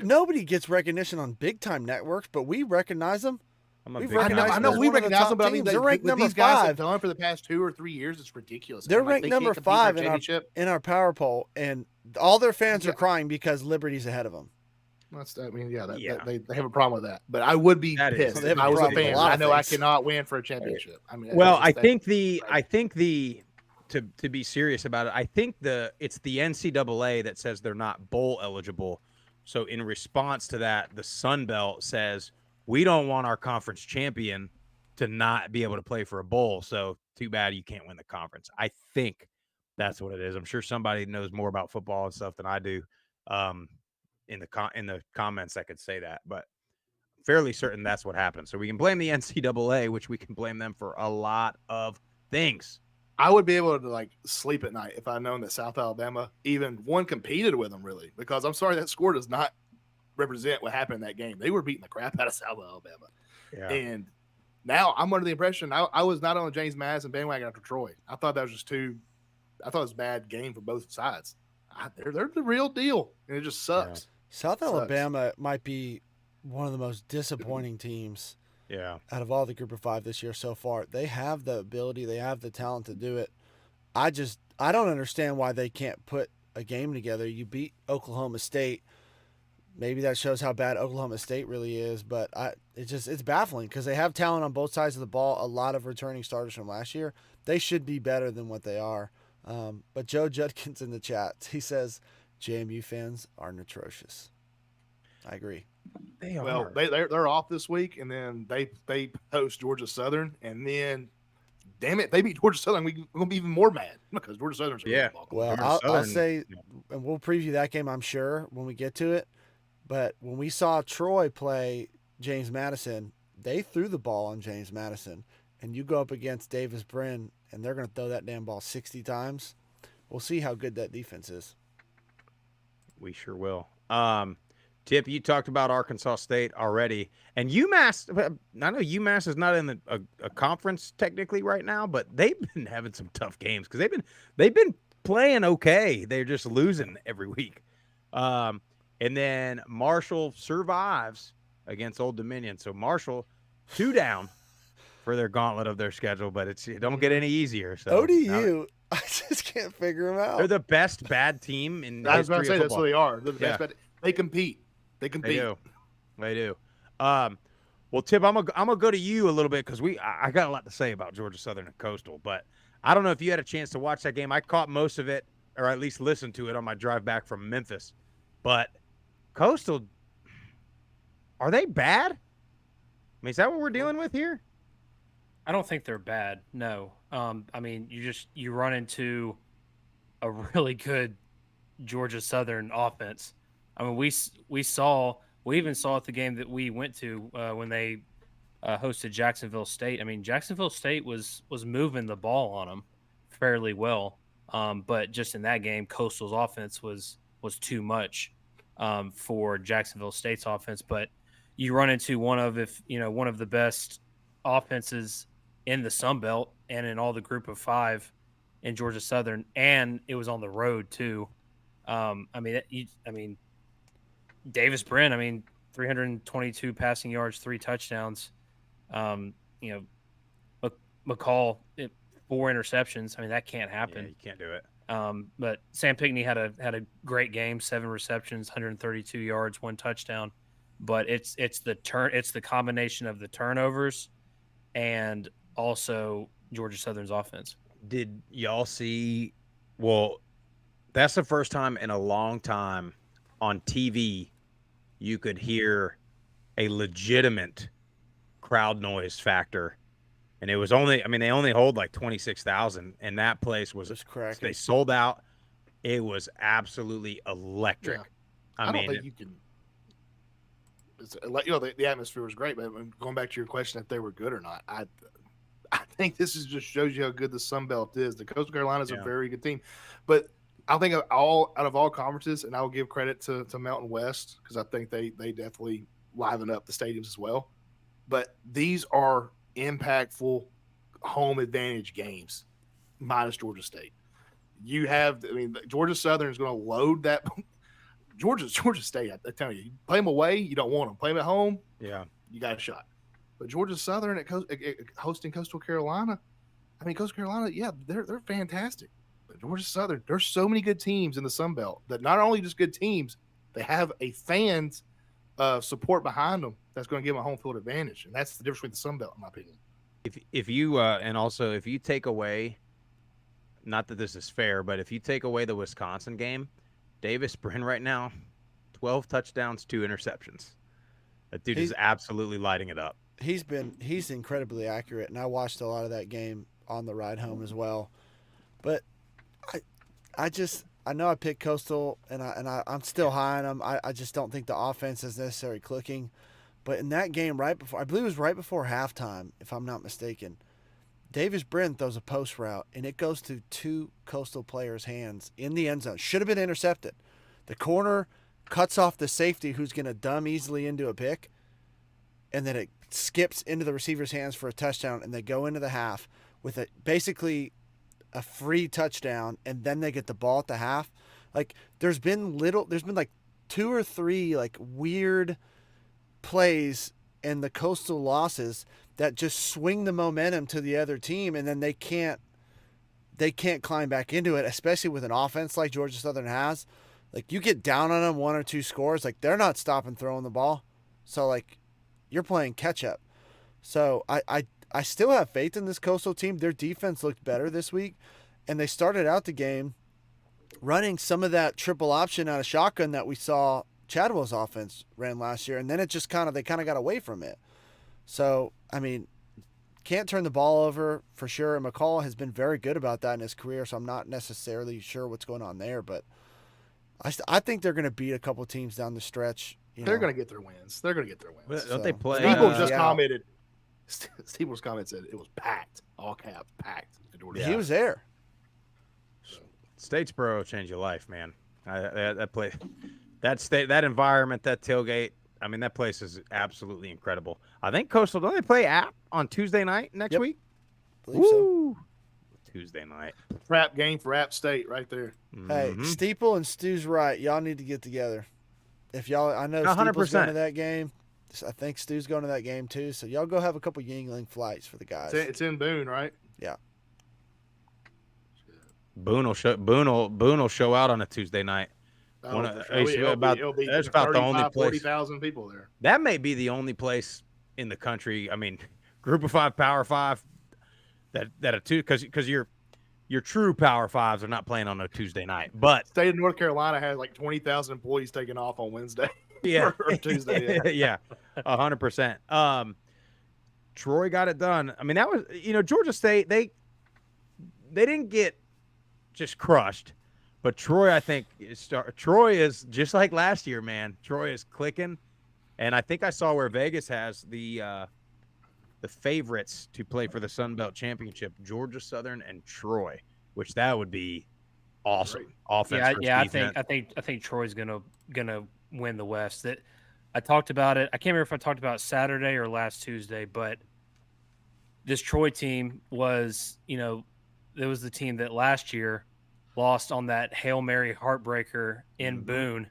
nobody gets recognition on big time networks, but we recognize them I know we recognize them, but I mean, they're ranked number these guys 5. have done for the past 2 or 3 years. It's ridiculous. They're ranked number 5 in our power poll, and all their fans are crying because Liberty's ahead of them. They have a problem with that. But I would be pissed if I was a fan. I know I cannot win for a championship. I mean, to be serious about it, I think it's the NCAA that says they're not bowl eligible. So in response to that, the Sun Belt says we don't want our conference champion to not be able to play for a bowl. So too bad you can't win the conference. I think that's what it is. I'm sure somebody knows more about football and stuff than I do. In the comments that could say that, but I'm fairly certain that's what happened. So we can blame the NCAA, which we can blame them for a lot of things. I would be able to sleep at night if I'd known that South Alabama even competed with them, really, because I'm sorry, that score does not represent what happened in that game. They were beating the crap out of South Alabama. Yeah. And now I'm under the impression I was not on the James Madison bandwagon after Troy. I thought that was just I thought it was a bad game for both sides. They're the real deal, and it just sucks. Yeah. South Alabama might be one of the most disappointing teams out of all the Group of 5 this year so far. They have the ability, they have the talent to do it. I don't understand why they can't put a game together. You beat Oklahoma State. Maybe that shows how bad Oklahoma State really is, but it's baffling because they have talent on both sides of the ball, a lot of returning starters from last year. They should be better than what they are. But Joe Judkins in the chat, he says, JMU fans are atrocious. I agree. They're off this week, and then they host Georgia Southern, and then, damn it, they beat Georgia Southern. We're gonna be even more mad because Georgia Southern's Well, I'll say, and we'll preview that game, I'm sure, when we get to it. But when we saw Troy play James Madison, they threw the ball on James Madison, and you go up against Davis Brin, and they're gonna throw that damn ball 60 times. We'll see how good that defense is. We sure will. Tip, you talked about Arkansas State already, and UMass. I know UMass is not in a conference technically right now, but they've been having some tough games because they've been playing okay. They're just losing every week. And then Marshall survives against Old Dominion, so Marshall 2 down for their gauntlet of their schedule, but it don't get any easier. So ODU. I just can't figure them out. They're the best bad team in I was about to say football. that's what they are. They're the best bad. They compete. They do. Well, Tip, I'm gonna go to you a little bit because I got a lot to say about Georgia Southern and Coastal, but I don't know if you had a chance to watch that game. I caught most of it, or at least listened to it on my drive back from Memphis. But Coastal, are they bad? I mean, is that what we're dealing with here? I don't think they're bad. No. I mean, you run into a really good Georgia Southern offense. I mean, we even saw at the game that we went to when they hosted Jacksonville State. I mean, Jacksonville State was moving the ball on them fairly well, but just in that game, Coastal's offense was too much for Jacksonville State's offense. But you run into one of the best offenses in the Sun Belt and in all the Group of 5 in Georgia Southern, and it was on the road too. Davis Brin, 322 passing yards, 3 touchdowns. McCall, 4 interceptions. I mean, that can't happen. Yeah, you can't do it. But Sam Pinckney had a great game, 7 receptions, 132 yards, 1 touchdown. But it's the combination of the turnovers and also Georgia Southern's offense. Did y'all see? Well, that's the first time in a long time on TV you could hear a legitimate crowd noise factor. And it was they only hold like 26,000, and that place was cracking. They sold out. It was absolutely electric. Yeah. I don't think you can. It's like, the atmosphere was great, but going back to your question if they were good or not, I think this just shows you how good the Sun Belt is. The Coastal Carolina's a very good team, but I think out of all conferences, and I will give credit to Mountain West because I think they definitely liven up the stadiums as well. But these are impactful home advantage games, minus Georgia State. Georgia Southern is going to load that. Georgia State, I tell you play them away, you don't want them. Play them at home, yeah, you got a shot. But Georgia Southern hosting Coastal Carolina. I mean, Coastal Carolina, yeah, they're fantastic. But Georgia Southern, there's so many good teams in the Sun Belt that not only just good teams, they have a fans support behind them that's going to give them a home field advantage, and that's the difference between the Sun Belt, in my opinion. If you and also if you take away, not that this is fair, but if you take away the Wisconsin game, Davis Brin right now, 12 touchdowns, 2 interceptions. That dude is absolutely lighting it up. He's incredibly accurate, and I watched a lot of that game on the ride home as well. But I know I picked Coastal, and I'm still high on them. I just don't think the offense is necessarily clicking. But in that game, I believe it was right before halftime, if I'm not mistaken, Davis Brin throws a post route, and it goes to 2 Coastal players' hands in the end zone. Should have been intercepted. The corner cuts off the safety who's going to dumb easily into a pick, and then it skips into the receiver's hands for a touchdown, and they go into the half with basically a free touchdown, and then they get the ball at the half. Like, there's been like 2 or 3 like weird plays in the Coastal losses that just swing the momentum to the other team, and then they can't climb back into it, especially with an offense like Georgia Southern has. Like, you get down on them 1 or 2 scores, like, they're not stopping throwing the ball. So, like, you're playing catch up. So I still have faith in this Coastal team. Their defense looked better this week, and they started out the game running some of that triple option out of shotgun that we saw Chadwell's offense ran last year, and then it just they got away from it. So, I mean, can't turn the ball over for sure, and McCall has been very good about that in his career, so I'm not necessarily sure what's going on there, but I think they're going to beat a couple teams down the stretch. They're going to get their wins. Don't they play? Steeple just commented. Steeple's comment said it was packed, all caps, packed. Yeah. He was there. Statesboro changed your life, man. That place, that environment, that tailgate. I mean, that place is absolutely incredible. I think Coastal, don't they play App on Tuesday night next week? Believe so. Tuesday night. Trap game for App State right there. Hey, Steeple and Stu's right. Y'all need to get together. If y'all, I know 100%. Steeple's going to that game. I think Stu's going to that game too. So y'all go have a couple Yingling flights for the guys. It's in Boone, right? Yeah. Boone will show out on a Tuesday night. That's about the only place. 40,000 people there. That may be the only place in the country. I mean, Group of 5, Power 5. Because your true Power 5s are not playing on a Tuesday night. But state of North Carolina has like 20,000 employees taking off on Wednesday. Yeah, or Tuesday. Yeah, 100%. Troy got it done. I mean, that was Georgia State. They didn't get just crushed, but Troy, I think, Troy is just like last year, man. Troy is clicking, and I think I saw where Vegas has the favorites to play for the Sun Belt Championship: Georgia Southern and Troy, which that would be awesome. Offense. Yeah. I think Troy's gonna win the West. That I talked about it. I can't remember if I talked about it Saturday or last Tuesday, but this Troy team was, it was the team that last year lost on that Hail Mary heartbreaker in Boone,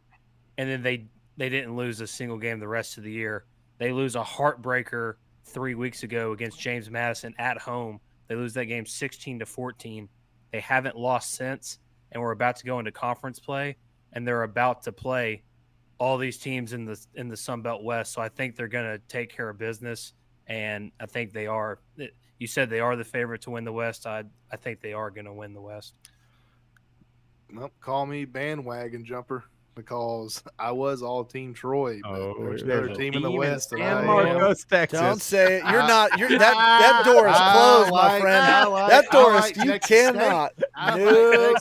and then they didn't lose a single game the rest of the year. They lose a heartbreaker 3 weeks ago against James Madison at home. They lose that game 16-14. They haven't lost since, and we're about to go into conference play, and they're about to play all these teams in the Sun Belt West. So I think they're going to take care of business, and I think they are. You said they are the favorite to win the West. I think they are going to win the West. Well, call me bandwagon jumper because I was all Team Troy. But there's another team in the West. San Marcos, Texas. Don't say it. You're not. That door is closed, my friend. That door is. You cannot. No.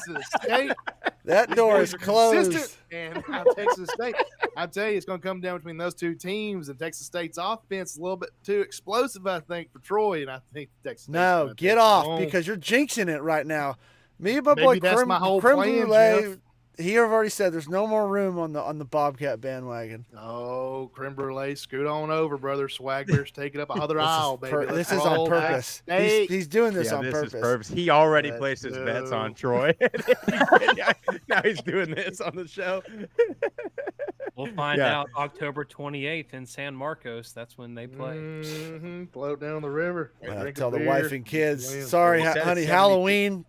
That door is closed. And Texas State, I tell you, it's going to come down between those two teams. And Texas State's offense is a little bit too explosive, I think, for Troy. And I think Texas State. No, get off because you're jinxing it right now. Me and my boy Creme Brulee, he already said there's no more room on the Bobcat bandwagon. Oh, Creme Brulee, scoot on over, brother. Swagger's taking up another aisle, baby. This is on purpose. He's doing this on purpose. He already placed his bets on Troy. Now he's doing this on the show. We'll find out October 28th in San Marcos. That's when they play. Float down the river. Tell the wife and kids, sorry, honey, Halloween.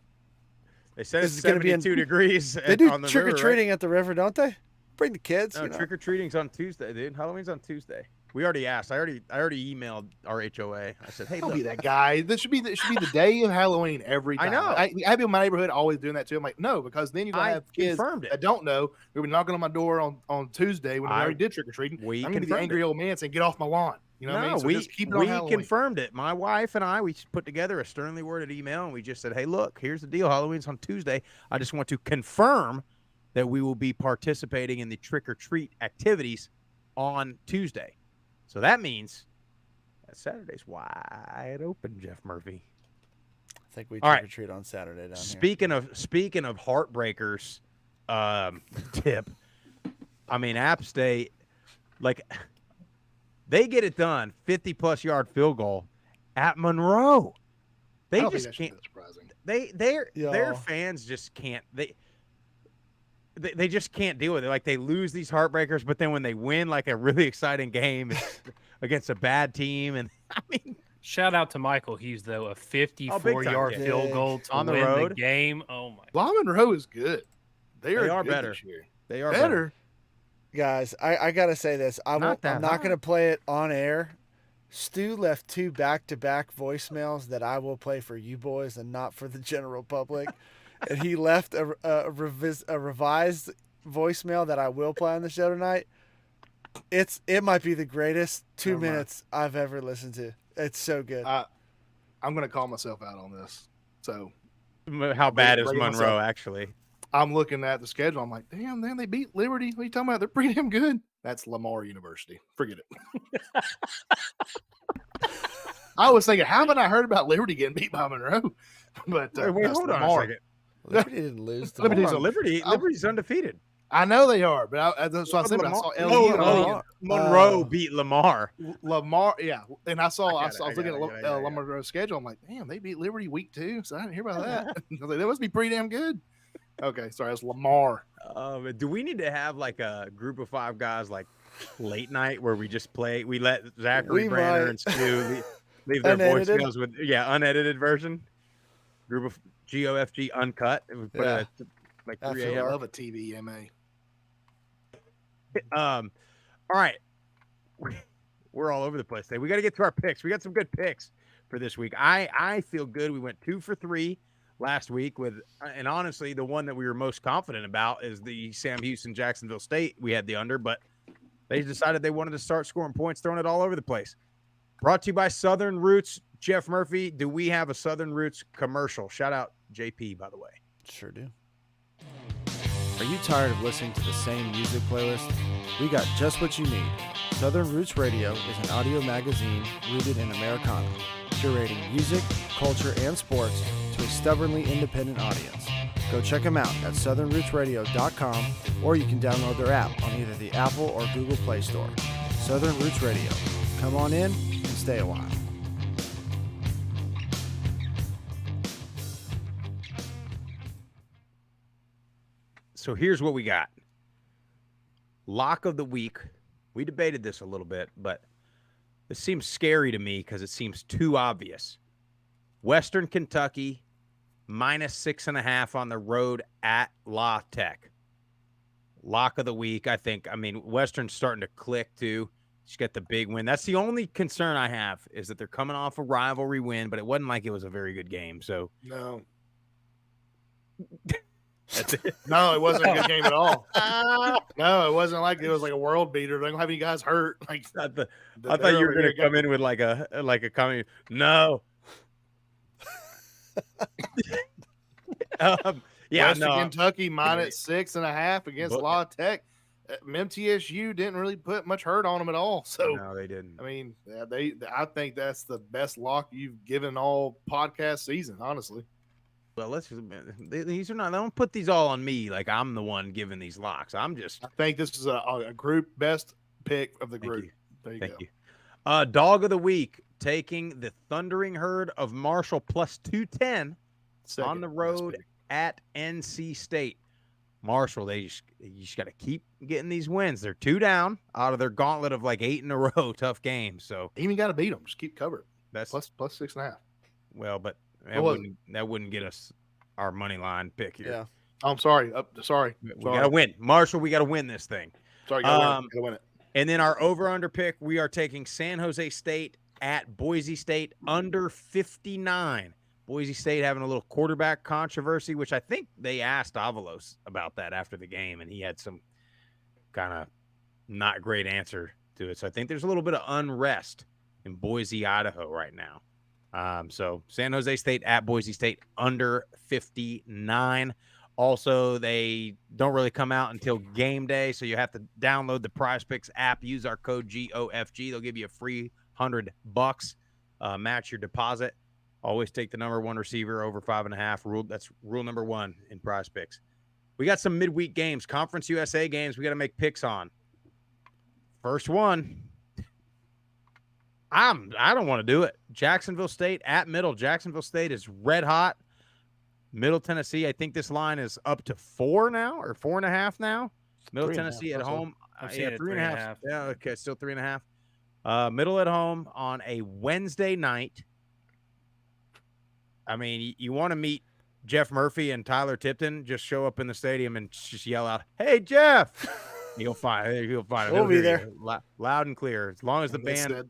They said it's 72 degrees. They do on the trick or river, treating right? at the river, don't they? Bring the kids. No, trick or treating's on Tuesday, dude. Halloween's on Tuesday. We already asked. I already emailed our HOA. I said, "Hey, don't look. be that guy. This should be the day of Halloween every time." I know. I have people in my neighborhood always doing that too. I'm like, no, because then you're gonna have kids that don't know. They'll be knocking on my door on Tuesday when I already did trick or treating. I'm gonna be the angry old man saying, "Get off my lawn." You know what I mean? So just keep it on Halloween. We confirmed it. My wife and I, we put together a sternly worded email, and we just said, "Hey, look, here's the deal. Halloween's on Tuesday. I just want to confirm that we will be participating in the trick or treat activities on Tuesday." So that means that Saturday's wide open, Jeff Murphy. I think we trick or treat on Saturday down here. Speaking of heartbreakers, Tip. I mean, App State, like they get it done, 50-plus yard field goal at Monroe. They just can't. Their fans just can't. They just can't deal with it. Like they lose these heartbreakers, but then when they win, like a really exciting game against a bad team, and I mean, shout out to Michael Hughes though, a 54-yard field goal to on the win road. The game. Oh my! La Monroe is good. They are better. This year. They are better. Guys, I gotta say this. I'm not gonna play it on air. Stu left 2 back-to-back voicemails that I will play for you boys and not for the general public. And he left a revised voicemail that I will play on the show tonight. It might be the greatest 2 minutes I've ever listened to. It's so good. I'm gonna call myself out on this. So, how bad is Monroe actually? I'm looking at the schedule. I'm like, damn, they beat Liberty. What are you talking about? They're pretty damn good. That's Lamar University. Forget it. I was thinking, how haven't I heard about Liberty getting beat by Monroe? But wait, hold on a second. Liberty didn't lose. Liberty's undefeated. I know they are, but that's what I said. I saw LSU. Monroe beat Lamar. Lamar, yeah. And I was looking at Lamar's schedule. I'm like, damn, they beat Liberty week 2. So I didn't hear about that. I was like, that must be pretty damn good. Okay, sorry, it's Lamar. Do we need to have like a group of 5 guys like late night where we just play? We let Zachary Branner and Stu leave their voicemails with unedited version. Group of GOFG uncut. We put it at like 3 a.m. I love a TV MA. All right. We're all over the place today. We got to get to our picks. We got some good picks for this week. I feel good. We went 2 for 3 last week and honestly, the one that we were most confident about is the Sam Houston Jacksonville State. We had the under, but they decided they wanted to start scoring points, throwing it all over the place. Brought to you by Southern Roots. Jeff Murphy, do we have a Southern Roots commercial? Shout out JP, by the way. Sure do. Are you tired of listening to the same music playlist? We got just what you need. Southern Roots Radio is an audio magazine rooted in Americana, curating music, culture, and sports to a stubbornly independent audience. Go check them out at southernrootsradio.com, or you can download their app on either the Apple or Google Play Store. Southern Roots Radio. Come on in and stay a while. So here's what we got. Lock of the week. We debated this a little bit, but this seems scary to me because it seems too obvious. Western Kentucky, -6.5 on the road at La Tech. Lock of the week, I think. I mean, Western's starting to click, too. Just get the big win. That's the only concern I have is that they're coming off a rivalry win, but it wasn't like it was a very good game. So no. That's it. No, it wasn't a good game at all. No, it wasn't like it was like a world beater. They don't have any guys hurt. Like I thought you were going to come in with like a comment. No. Kentucky -6.5 against La Tech. MTSU didn't really put much hurt on them at all. So no, they didn't. I mean, I think that's the best lock you've given all podcast season, honestly. Well, these are not. Don't put these all on me. Like I'm the one giving these locks. I think this is a group best pick of the group. There you go. Dog of the week, taking the Thundering Herd of Marshall +210 on the road at NC State. Marshall, you just got to keep getting these wins. They're 2 down out of their gauntlet of like 8 in a row, tough games. So even got to beat them. Just keep covered. That's plus 6.5. Well, but that wouldn't get us our money line pick here. Yeah. Oh, I'm sorry. Sorry. We got to win. Marshall, we got to win this thing. Sorry, gotta win it. And then our over-under pick, we are taking San Jose State at Boise State under 59. Boise State having a little quarterback controversy, which I think they asked Avalos about that after the game, and he had some kind of not great answer to it. So I think there's a little bit of unrest in Boise, Idaho right now. So San Jose State at Boise State under 59. Also, they don't really come out until game day, so you have to download the Prize Picks app. Use our code GOFG. They'll give you a free $100. Match your deposit. Always take the number 1 receiver over 5.5. That's rule number 1 in Prize Picks. We got some midweek games, Conference USA games. We got to make picks on. First one. I don't want to do it. Jacksonville State at Middle. Jacksonville State is red hot. Middle Tennessee, I think this line is up to 4 now or 4.5 now. Middle Tennessee at home. I'm seeing 3.5. Yeah, okay, still 3.5. Middle at home on a Wednesday night. I mean, you want to meet Jeff Murphy and Tyler Tipton, just show up in the stadium and just yell out, "Hey, Jeff!" He'll find it. We'll be there. Loud and clear. As long as the band.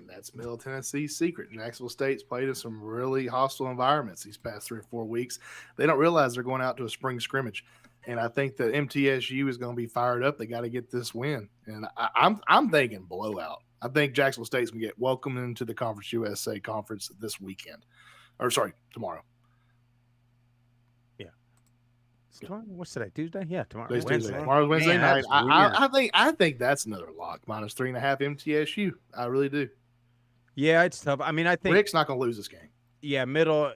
That's Middle Tennessee's secret. Jacksonville State's played in some really hostile environments these past 3 or 4 weeks. They don't realize they're going out to a spring scrimmage. And I think that MTSU is going to be fired up. They got to get this win. And I'm thinking blowout. I think Jacksonville State's going to get welcomed into the Conference USA conference this weekend. Or, sorry, tomorrow. Yeah. What's today? Tuesday? Yeah, tomorrow. Wednesday. Tomorrow's Wednesday night. I think that's another lock. Minus 3.5 MTSU. I really do. Yeah, it's tough. I mean, I think Rick's not going to lose this game. Yeah, Middle.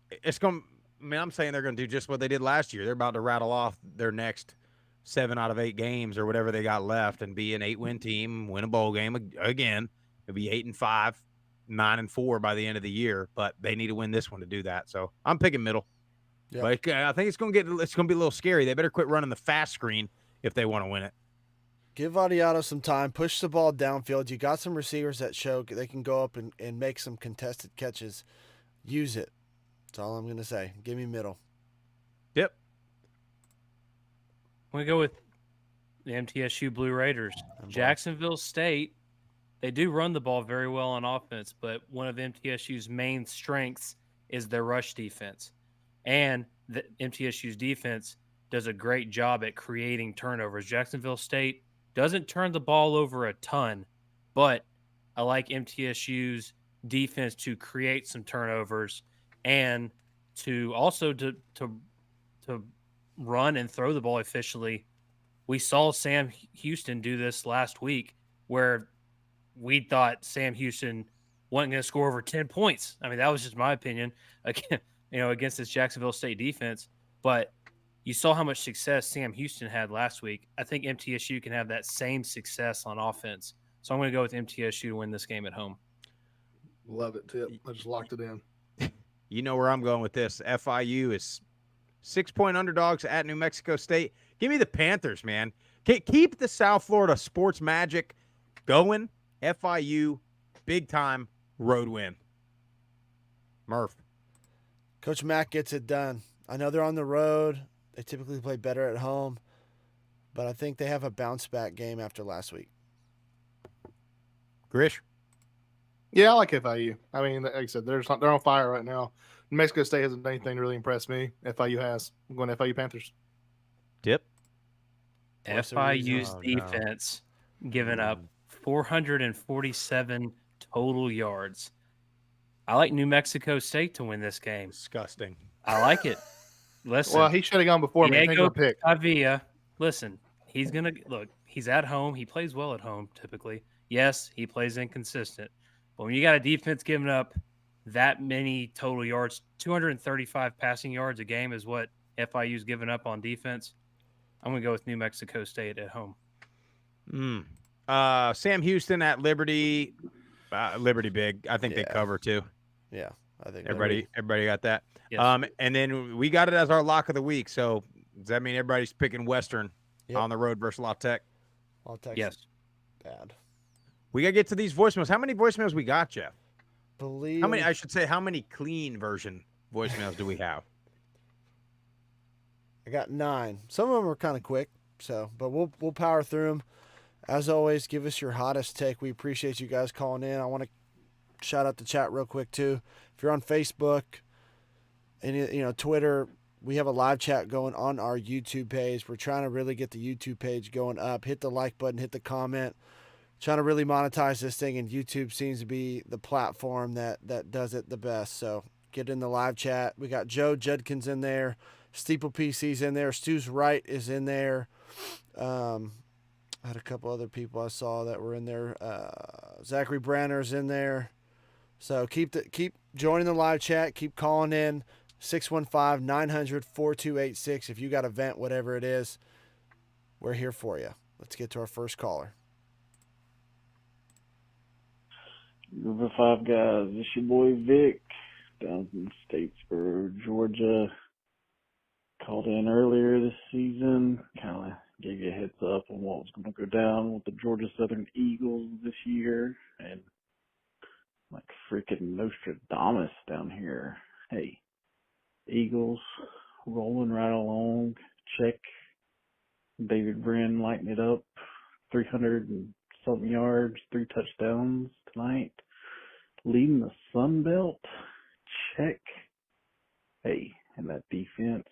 It's going. I mean, I'm saying they're going to do just what they did last year. They're about to rattle off their next 7 out of 8 games or whatever they got left, and be an 8-win team, win a bowl game again. It'll be 8-5, 9-4 by the end of the year. But they need to win this one to do that. So I'm picking Middle. Yeah. But I think it's going to be a little scary. They better quit running the fast screen if they want to win it. Give Adiato some time. Push the ball downfield. You got some receivers that show they can go up and make some contested catches. Use it. That's all I'm going to say. Give me Middle. Yep. We go with the MTSU Blue Raiders. Jacksonville State, they do run the ball very well on offense, but one of MTSU's main strengths is their rush defense. And the MTSU's defense does a great job at creating turnovers. Jacksonville State doesn't turn the ball over a ton, but I like MTSU's defense to create some turnovers and to also to run and throw the ball efficiently. We saw Sam Houston do this last week where we thought Sam Houston wasn't going to score over 10 points. I mean, that was just my opinion against this Jacksonville State defense, but you saw how much success Sam Houston had last week. I think MTSU can have that same success on offense. So I'm going to go with MTSU to win this game at home. Love it, Tip. I just locked it in. You know where I'm going with this. FIU is 6-point underdogs at New Mexico State. Give me the Panthers, man. Keep the South Florida sports magic going. FIU, big-time road win. Murph. Coach Mack gets it done. I know they're on the road. They typically play better at home, but I think they have a bounce-back game after last week. Grish? Yeah, I like FIU. I mean, like I said, they're on fire right now. New Mexico State hasn't done anything to really impress me. FIU has. I'm going FIU Panthers. Tip? FIU's defense giving up 447 total yards. I like New Mexico State to win this game. Disgusting. I like it. Listen. Well, he should have gone before me. Diego Pavia. Listen, he's going to look. He's at home. He plays well at home typically. Yes, he plays inconsistent. But when you got a defense giving up that many total yards, 235 passing yards a game is what FIU's giving up on defense. I'm going to go with New Mexico State at home. Sam Houston at Liberty. Liberty big. I think they cover too. Yeah, I think everybody got that. Yes. And then we got it as our lock of the week. So Does that mean everybody's picking Western on the road versus La Tech? La Tech's Yes. bad. We got to get to these voicemails. How many voicemails we got, Jeff? How many? I should say, how many clean version voicemails do we have? I got 9. Some of them are kind of quick, but we'll power through them. As always, give us your hottest take. We appreciate you guys calling in. I want to shout out the chat real quick too. If you're on Facebook and Twitter, we have a live chat going on our YouTube page. We're trying to really get the YouTube page going up. Hit the like button, hit the comment. Trying to really monetize this thing, and YouTube seems to be the platform that does it the best. So get in the live chat. We got Joe Judkins in there. Steeple PC's in there. Stu's Wright is in there. I had a couple other people I saw that were in there. Zachary Branner's in there. So keep joining the live chat. Keep calling in 615-900-4286. If you got a vent, whatever it is, we're here for you. Let's get to our first caller. Group of 5 guys. This your boy Vic down in Statesboro, Georgia. Called in earlier this season. Kind of gave you a heads up on what was going to go down with the Georgia Southern Eagles this year. And like freaking Nostradamus down here. Hey, Eagles rolling right along. Check. David Brin lighting it up. 300 and something yards, 3 touchdowns tonight. Leading the Sun Belt. Check. Hey, and that defense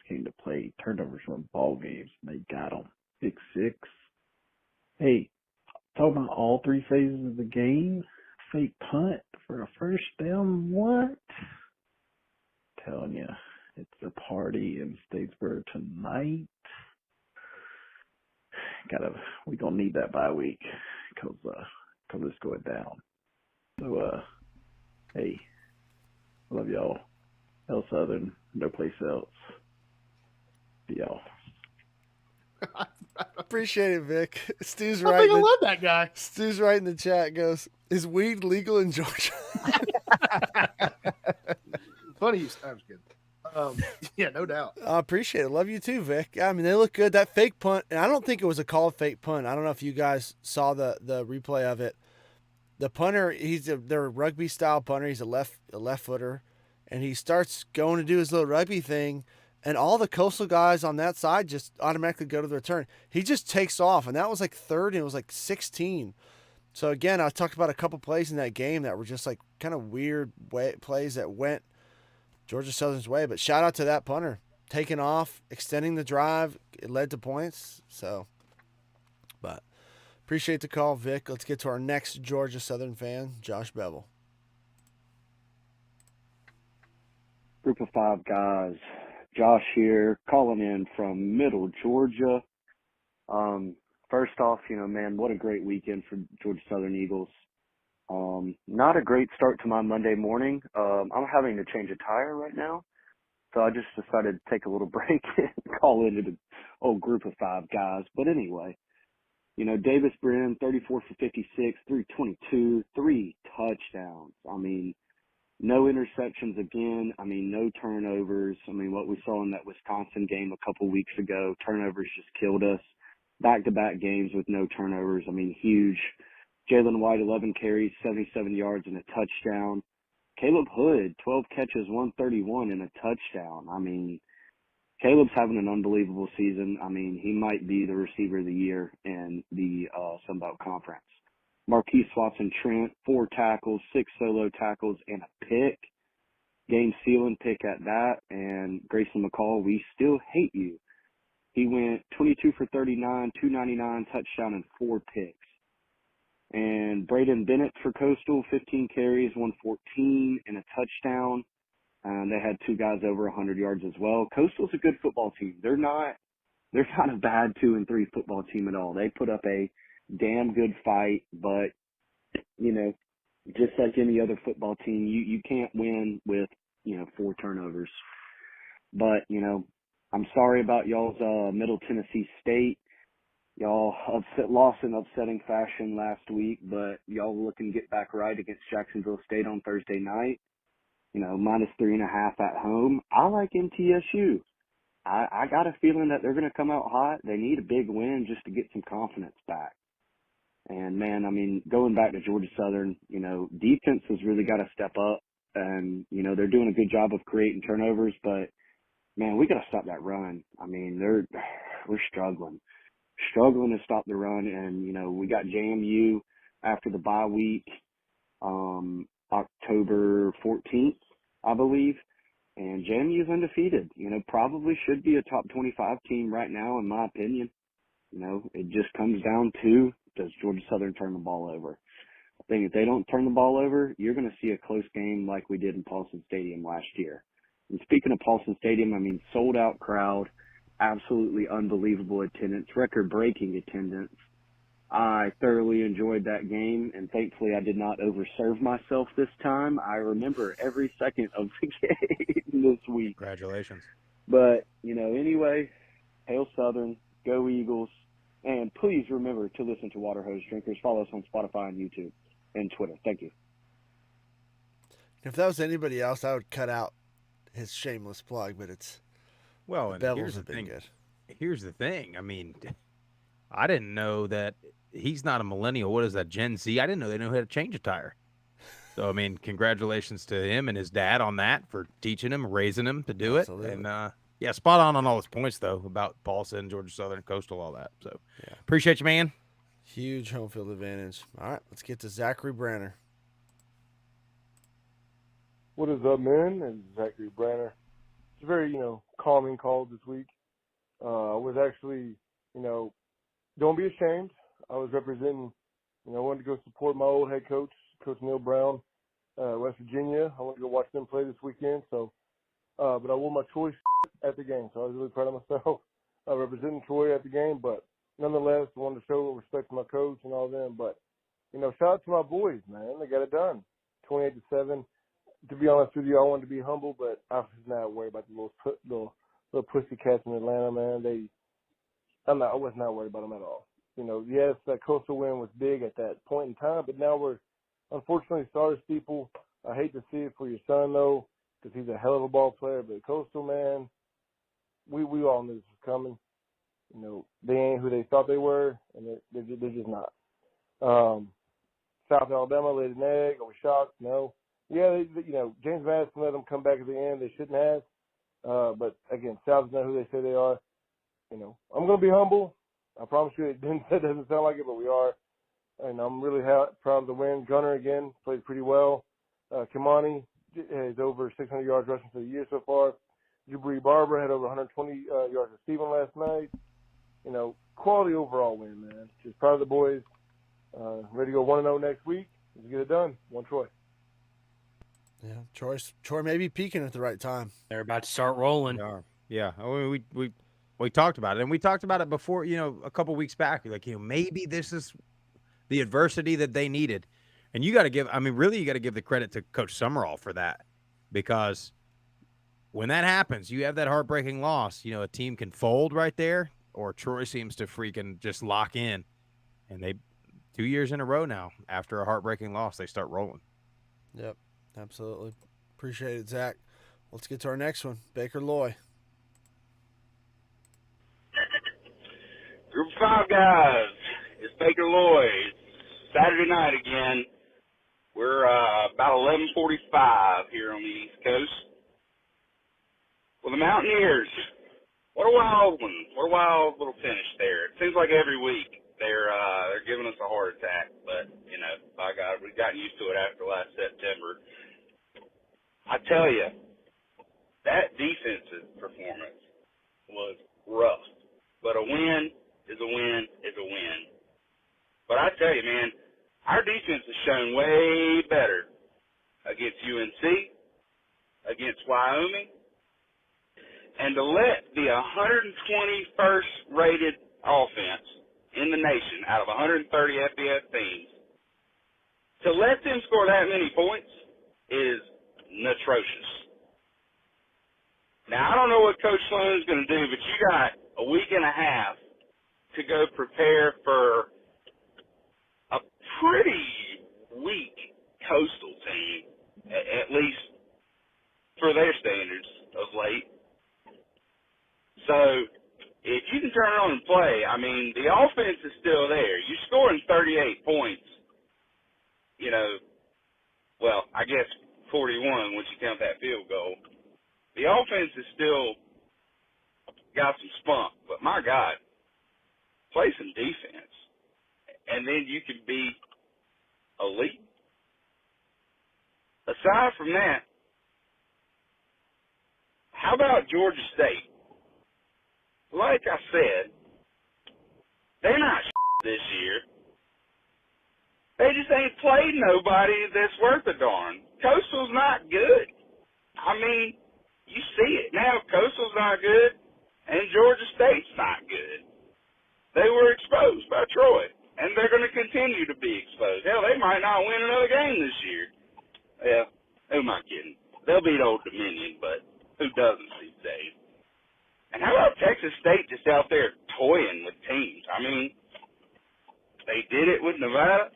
came to play. Turnovers won ball games, and they got them. 6-6. Hey, talking about all 3 phases of the game. Fake punt for a first down. What? Telling you, it's a party in Statesboro tonight. We gonna need that bye week because it's going down. So hey, love y'all. Hell Southern, no place else. See y'all. Appreciate it, Vic. Stu's I right. think I love that guy. Stu's right in the chat. Goes, is weed legal in Georgia? Funny, I was good. Yeah, no doubt. I appreciate it. Love you too, Vic. I mean, they look good. That fake punt, and I don't think it was a called fake punt. I don't know if you guys saw the replay of it. The punter, they're a rugby style punter. He's a left footer, and he starts going to do his little rugby thing, and all the Coastal guys on that side just automatically go to the return. He just takes off, and that was like 3rd, and it was like 16. So again, I talked about a couple plays in that game that were just like kind of weird plays that went Georgia Southern's way, but shout out to that punter. Taking off, extending the drive, it led to points. So, but appreciate the call, Vic. Let's get to our next Georgia Southern fan, Josh Bevel. Group of 5 guys. Josh here, calling in from Middle Georgia. First off, man, what a great weekend for Georgia Southern Eagles. Not a great start to my Monday morning. I'm having to change a tire right now, so I just decided to take a little break and call into the old Group of 5 guys. But anyway, Davis Brin, 34 for 56, 322, 3 touchdowns. I mean, no interceptions again. I mean, no turnovers. I mean, what we saw in that Wisconsin game a couple weeks ago, turnovers just killed us. Back-to-back games with no turnovers. I mean, huge. Jalen White, 11 carries, 77 yards, and a touchdown. Caleb Hood, 12 catches, 131, and a touchdown. I mean, Caleb's having an unbelievable season. I mean, he might be the receiver of the year in the Sun Belt Conference. Marquise Watson-Trent, 4 tackles, 6 solo tackles, and a pick. Game-sealing pick at that. And Grayson McCall, we still hate you. He went 22 for 39, 299, touchdown, and 4 picks. And Braden Bennett for Coastal, 15 carries, 114, and a touchdown. They had 2 guys over 100 yards as well. Coastal's a good football team. They're not a bad 2-3 football team at all. They put up a damn good fight, but just like any other football team, you can't win with 4 turnovers. But I'm sorry about y'all's Middle Tennessee State. Y'all lost in upsetting fashion last week, but y'all looking to get back right against Jacksonville State on Thursday night. -3.5 at home. I like MTSU. I got a feeling that they're going to come out hot. They need a big win just to get some confidence back. And, man, I mean, going back to Georgia Southern, defense has really got to step up. And, they're doing a good job of creating turnovers. But, man, we got to stop that run. I mean, we're struggling to stop the run. And, we got JMU after the bye week, October 14th, I believe. And JMU's undefeated. Probably should be a top 25 team right now, in my opinion. It just comes down to, does Georgia Southern turn the ball over? I think if they don't turn the ball over, you're going to see a close game like we did in Paulson Stadium last year. And speaking of Paulson Stadium, I mean, sold out crowd, absolutely unbelievable attendance, record-breaking attendance. I thoroughly enjoyed that game, and thankfully I did not overserve myself this time. I remember every second of the game this week. Congratulations. But, anyway, hail Southern, go Eagles, and please remember to listen to Water Hose Drinkers. Follow us on Spotify and YouTube and Twitter. Thank you. If that was anybody else, I would cut out his shameless plug, but it's well, and here's the thing. Good. Here's the thing. I mean, I didn't know that he's not a millennial. What is that, Gen Z? I didn't know they knew how to change a tire. So, I mean, congratulations to him and his dad on that for teaching him, raising him to do Absolutely. it. And, yeah, spot on all his points, though, about Paulson, Georgia Southern, Coastal, all that. So, yeah. Appreciate you, man. Huge home field advantage. All right, let's get to Zachary Branner. What is up, man? It's Zachary Branner. It's a very, calming call this week. I was actually, don't be ashamed. I was representing, I wanted to go support my old head coach, Coach Neil Brown, West Virginia. I wanted to go watch them play this weekend. So, but I wore my Troy at the game, so I was really proud of myself representing Troy at the game. But nonetheless, I wanted to show respect to my coach and all them. But, shout out to my boys, man. They got it done, 28-7. To be honest with you, I wanted to be humble, but I was not worried about the little pussycats in Atlanta, man. I was not worried about them at all. Yes, that Coastal win was big at that point in time, but now we're unfortunately Star Steeple. I hate to see it for your son, though, because he's a hell of a ball player. But Coastal, man, we all knew this was coming. They ain't who they thought they were, and they're just not. South Alabama laid an egg. Are we shocked? No. Yeah, James Madison let them come back at the end. They shouldn't have. But, again, South's not who they say they are. I'm going to be humble. I promise you it doesn't sound like it, but we are. And I'm really proud of the win. Gunner, again, played pretty well. Kimani has over 600 yards rushing for the year so far. Jabri Barber had over 120 yards receiving last night. Quality overall win, man. Just proud of the boys. Ready to go 1-0 next week. Let's get it done. One Troy. Yeah, Troy may be peaking at the right time. They're about to start rolling. They are. Yeah, we talked about it, and we talked about it before. A couple weeks back. Like, maybe this is the adversity that they needed, and you got to give. I mean, really, you got to give the credit to Coach Summerall for that, because when that happens, you have that heartbreaking loss. A team can fold right there, or Troy seems to freaking just lock in, and they 2 years in a row now after a heartbreaking loss, they start rolling. Yep. Absolutely. Appreciate it, Zach. Let's get to our next one. Baker Loy. Group of 5 guys. It's Baker Loy. It's Saturday night again. We're about 11:45 here on the East Coast. Well, the Mountaineers. What a wild one. What a wild little finish there. It seems like every week they're giving us a heart attack. But, by God, we've gotten used to it after last September. I tell you, that defensive performance was rough. But a win is a win is a win. But I tell you, man, our defense has shown way better against UNC, against Wyoming, and to let the 121st rated offense in the nation out of 130 FBS teams, to let them score that many points is atrocious. Now, I don't know what Coach Sloan is going to do, but you got a week and a half to go prepare for a pretty weak Coastal team, at least for their standards of late. So if you can turn it on and play, I mean, the offense is still there. You're scoring 38 points, you know, well, I guess 41 once you count that field goal. The offense is still got some spunk, but my God, play some defense, and then you can be elite. Aside from that, how about Georgia State? Like I said, they're not this year. They just ain't played nobody that's worth a darn. Coastal's not good. I mean, you see it now. Coastal's not good, and Georgia State's not good. They were exposed by Troy, and they're going to continue to be exposed. Hell, they might not win another game this year. Yeah, who am I kidding? They'll beat Old Dominion, but who doesn't these days? And how about Texas State just out there toying with teams? I mean, they did it with Nevada.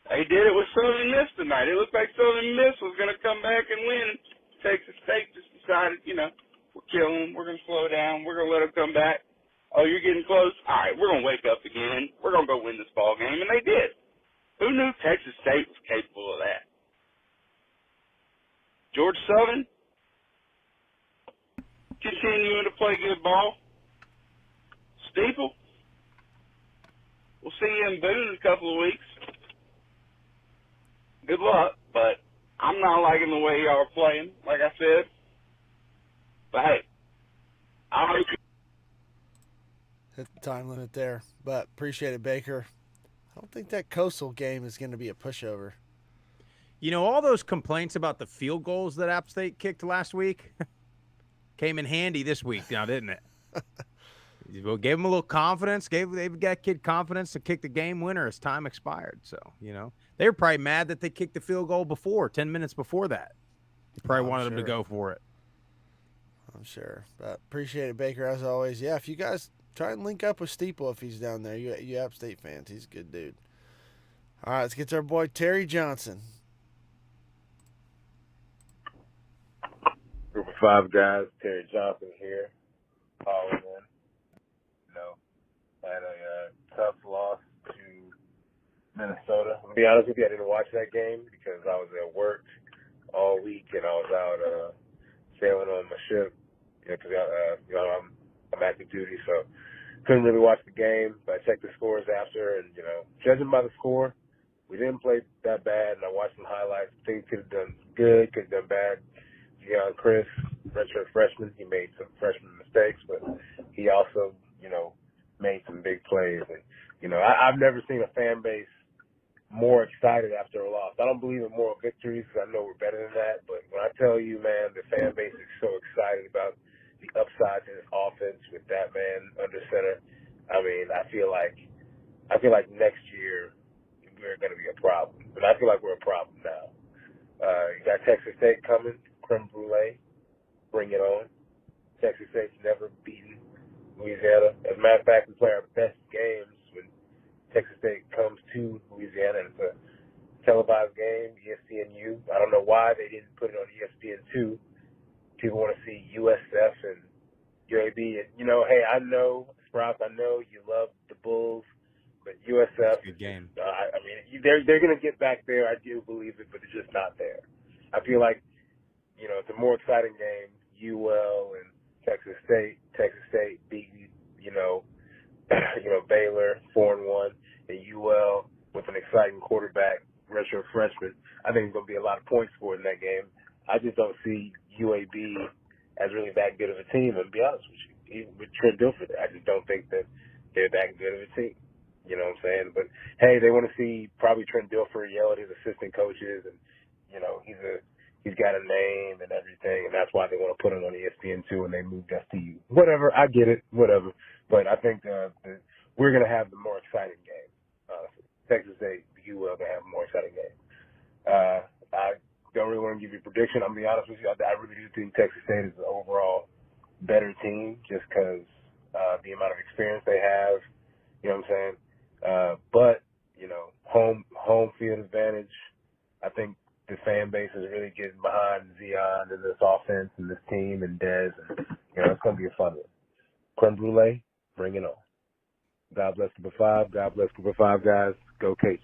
They did it with Southern Miss tonight. It looked like Southern Miss was going to come back and win. Texas State just decided, you know, we're killing them. We're going to slow down. We're going to let them come back. Oh, you're getting close? All right, we're going to wake up again. We're going to go win this ball game. And they did. Who knew Texas State was capable of that? Georgia Southern continuing to play good ball. Steeple, we'll see you in Boone in a couple of weeks. Good luck, but I'm not liking the way y'all are playing, like I said. But hey, I hope you hit the time limit there, but appreciate it, Baker. I don't think that Coastal game is going to be a pushover. You know, all those complaints about the field goals that App State kicked last week came in handy this week now, didn't it? Well, gave them a little confidence, gave that kid confidence to kick the game winner as time expired. So, you know, they were probably mad that they kicked the field goal before, 10 minutes before that. They probably wanted them to go for it. I'm sure. But appreciate it, Baker, as always. Yeah, if you guys try and link up with Steeple if he's down there, you App State fans, he's a good dude. All right, let's get to our boy Terry Johnson. Group of five guys, Terry Johnson here, calling in. You know, had a tough loss to Minnesota. To be honest with you, I didn't watch that game because I was at work all week and I was out sailing on my ship. You know, because I'm active duty, so couldn't really watch the game. But I checked the scores after, and you know, judging by the score, we didn't play that bad. And I watched some highlights. Things could have done good, could have done bad. Chris, redshirt freshman, he made some freshman mistakes, but he also, you know, made some big plays. And, you know, I've never seen a fan base more excited after a loss. I don't believe in moral victories because I know we're better than that. But when I tell you, man, the fan base is so excited about the upside to this offense with that man under center. I mean, I feel like next year we're going to be a problem. And I feel like we're a problem now. You got Texas State coming. Creme brulee, bring it on. Texas State's never beaten Louisiana. As a matter of fact, we play our best games when Texas State comes to Louisiana. And it's a televised game, ESPNU. I don't know why they didn't put it on ESPN2. People want to see USF and UAB. And, you know, hey, I know, Sprouse, I know you love the Bulls, but USF, good game. I mean, they're going to get back there. I do believe it, but it's just not there. I feel like, you know, it's a more exciting game. UL and Texas State. Texas State beat, you know, Baylor 4-1, and UL with an exciting quarterback, redshirt freshman. I think there's going to be a lot of points scored in that game. I just don't see UAB as really that good of a team, and to be honest with you, even with Trent Dilfer, I just don't think that they're that good of a team. You know what I'm saying? But hey, they want to see probably Trent Dilfer yell at his assistant coaches, and you know he's got a name and everything, and that's why they want to put him on ESPN2 and they moved us to you. Whatever, I get it, whatever. But I think we're going to have the more exciting game. Texas State, UL, going to have a more exciting game. I don't really want to give you a prediction. I'm going to be honest with you. I really do think Texas State is an overall better team just because the amount of experience they have. You know what I'm saying? But, you know, home field advantage, I think the fan base is really getting behind Zion and this offense and this team and Dez. And, you know, it's going to be a fun one. creme brulee, bring it on. God bless Group of Five. God bless Group of Five guys. Go Cases.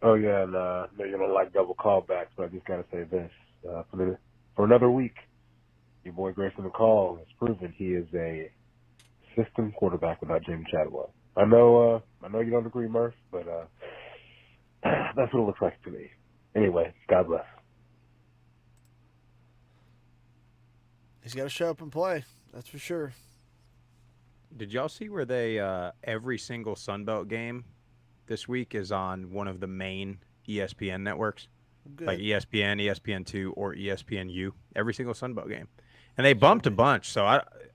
Oh, yeah, and I know you don't like double callbacks, but I just got to say this. For another week, your boy Grayson McCall has proven he is a system quarterback without Jamie Chadwell. I know you don't agree, Murph, but that's what it looks like to me. Anyway, God bless. He's got to show up and play. That's for sure. Did y'all see where they every single Sunbelt game this week is on one of the main ESPN networks? Good. Like ESPN, ESPN2, or ESPNU, every single Sunbelt game. And they bumped a bunch, so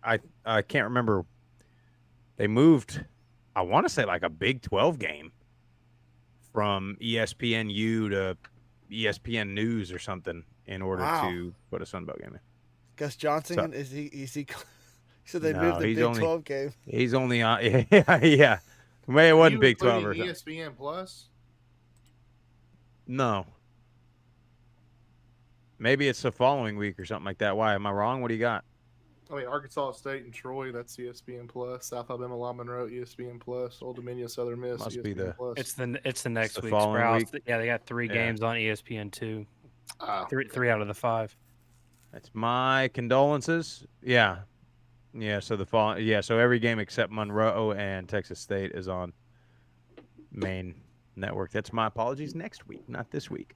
I can't remember. They moved, I want to say like a Big 12 game from ESPNU to ESPN News or something in order to put a Sunbelt game in. Gus Johnson, So, is he said they no, moved the he's Big only, 12 game. He's only on, yeah. Maybe it wasn't Big 12 or something. ESPN Plus? No. Maybe it's the following week or something like that. Why? Am I wrong? What do you got? I mean, Arkansas State and Troy, that's ESPN Plus. South Alabama, La Monroe, ESPN Plus. Old Dominion, Southern Miss, Must ESPN be the. Plus. It's the next the week's following route. week. Yeah, they got 3 games on ESPN2. Three out of the 5. That's my condolences. Yeah. So the fall. Yeah. So every game except Monroe and Texas State is on main network. That's my apologies. Next week, not this week.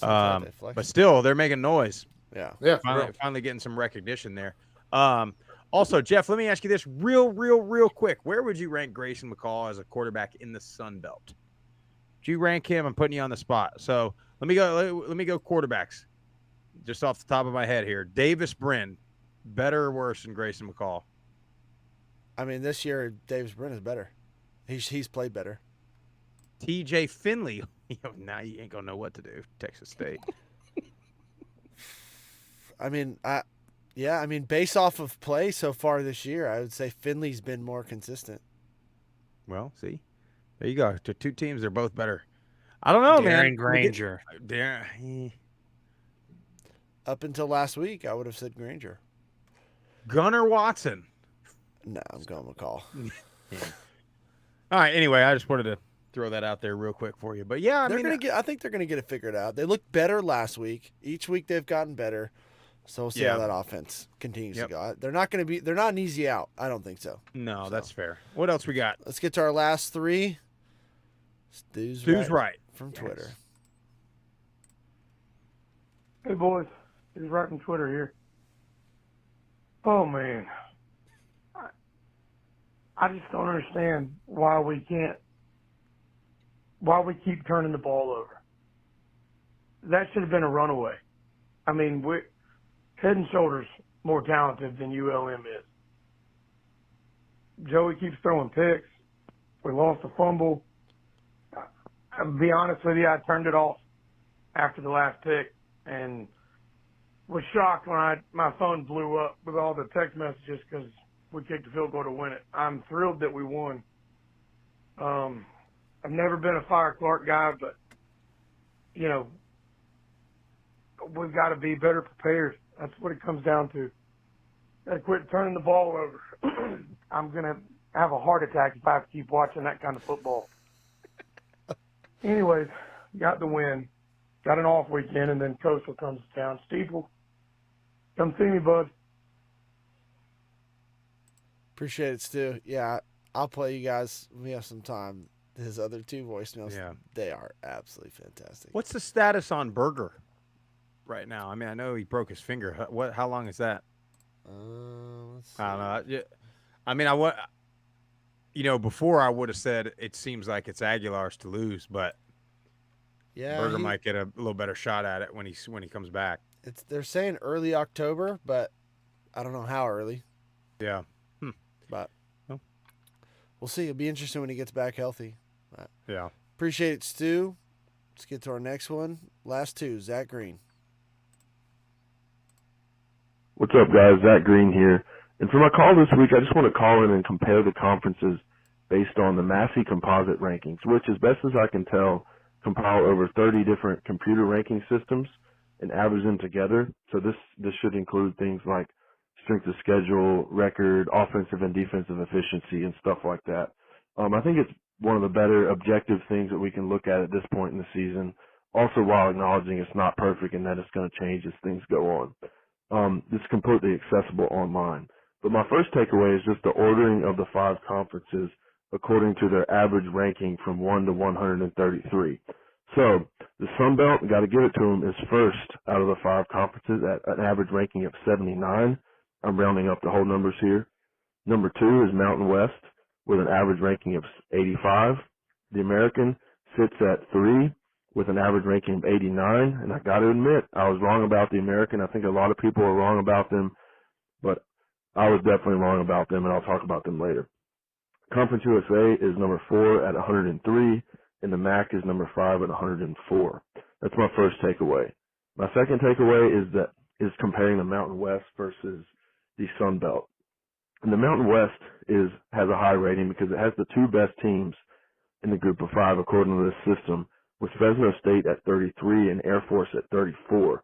But still, they're making noise. Yeah. Finally getting some recognition there. Also, Jeff, let me ask you this real quick. Where would you rank Grayson McCall as a quarterback in the Sun Belt? Would you rank him? I'm putting you on the spot. So let me go quarterbacks. Just off the top of my head here. Davis Brin, better or worse than Grayson McCall? I mean, this year Davis Brin is better. He's played better. TJ Finley. Now you ain't gonna know what to do. Texas State. I mean, based off of play so far this year, I would say Finley's been more consistent. Well, see, there you go. To 2 teams, they're both better. I don't know, man. Darren Granger. Up until last week, I would have said Granger. Gunnar Watson. No, I'm going McCall. Yeah. All right. Anyway, I just wanted to throw that out there real quick for you. But yeah, I think they're gonna get it figured out. They looked better last week. Each week they've gotten better. So we'll see how that offense continues to go. They're not an easy out. I don't think so. No, that's fair. What else we got? Let's get to our last 3. Stu's right from Twitter. Hey boys, Stu's right from Twitter here. Oh man, I just don't understand why we keep turning the ball over. That should have been a runaway. I mean, we're head and shoulders more talented than ULM is. Joey keeps throwing picks. We lost a fumble. I'll be honest with you, I turned it off after the last pick and was shocked when my phone blew up with all the text messages because we kicked a field goal to win it. I'm thrilled that we won. I've never been a Fire Clark guy, but, we've got to be better prepared. That's what it comes down to. Got to quit turning the ball over. I'm going to have a heart attack if I have to keep watching that kind of football. Anyways, got the win. Got an off weekend, and then Coastal comes to town. Steeple, come see me, bud. Appreciate it, Stu. Yeah, I'll play you guys when we have some time. His other 2 voicemails, they are absolutely fantastic. What's the status on Berger right now? I mean, I know he broke his finger. How long is that? Let's see. I don't know. I mean, before I would have said it seems like it's Aguilar's to lose, but Berger might get a little better shot at it when he comes back. They're saying early October, but I don't know how early. Yeah. But we'll see. It'll be interesting when he gets back healthy. But yeah. Appreciate it, Stu. Let's get to our next one. Last 2, Zach Green. What's up, guys? Zach Green here. And for my call this week, I just want to call in and compare the conferences based on the Massey composite rankings, which, as best as I can tell, compile over 30 different computer ranking systems and average them together. So this should include things like strength of schedule, record, offensive and defensive efficiency, and stuff like that. I think it's one of the better objective things that we can look at this point in the season, also while acknowledging it's not perfect and that it's going to change as things go on. It's completely accessible online. But my first takeaway is just the ordering of the 5 conferences according to their average ranking from 1 to 133. So the Sun Belt, got to give it to them, is first out of the 5 conferences at an average ranking of 79. I'm rounding up the whole numbers here. Number 2 is Mountain West with an average ranking of 85. The American sits at 3 with an average ranking of 89. And I got to admit, I was wrong about the American. I think a lot of people are wrong about them, but I was definitely wrong about them, and I'll talk about them later. Conference USA is number 4 at 103, and the MAC is number 5 at 104. That's my first takeaway. My second takeaway is comparing the Mountain West versus the Sun Belt. And the Mountain West has a high rating because it has the 2 best teams in the group of 5 according to this system, with Fresno State at 33 and Air Force at 34.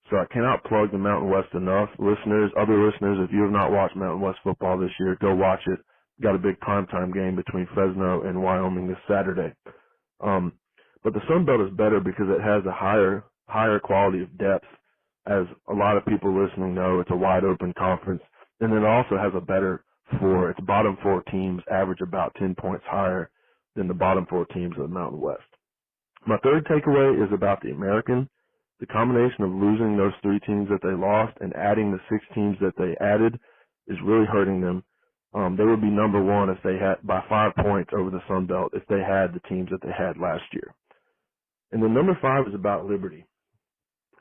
So I cannot plug the Mountain West enough. Other listeners, if you have not watched Mountain West football this year, go watch it. Got a big primetime game between Fresno and Wyoming this Saturday. But the Sun Belt is better because it has a higher quality of depth. As a lot of people listening know, it's a wide open conference. And then it also has a better 4. Its bottom 4 teams average about 10 points higher than the bottom 4 teams of the Mountain West. My third takeaway is about the American. The combination of losing those 3 teams that they lost and adding the 6 teams that they added is really hurting them. They would be number 1 if they had by 5 points over the Sun Belt if they had the teams that they had last year. And then number 5 is about Liberty.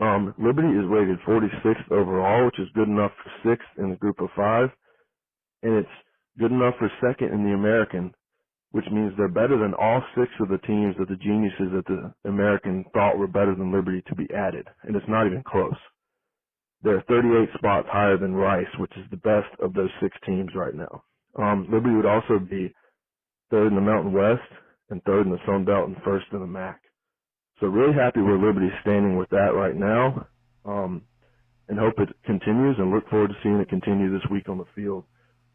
Liberty is rated 46th overall, which is good enough for 6th in the group of 5, and it's good enough for 2nd in the American, which means they're better than all 6 of the teams that the geniuses at the American thought were better than Liberty to be added, and it's not even close. They're 38 spots higher than Rice, which is the best of those 6 teams right now. Liberty would also be 3rd in the Mountain West and 3rd in the Sun Belt and 1st in the MAC. So really happy where Liberty's standing with that right now, and hope it continues and look forward to seeing it continue this week on the field.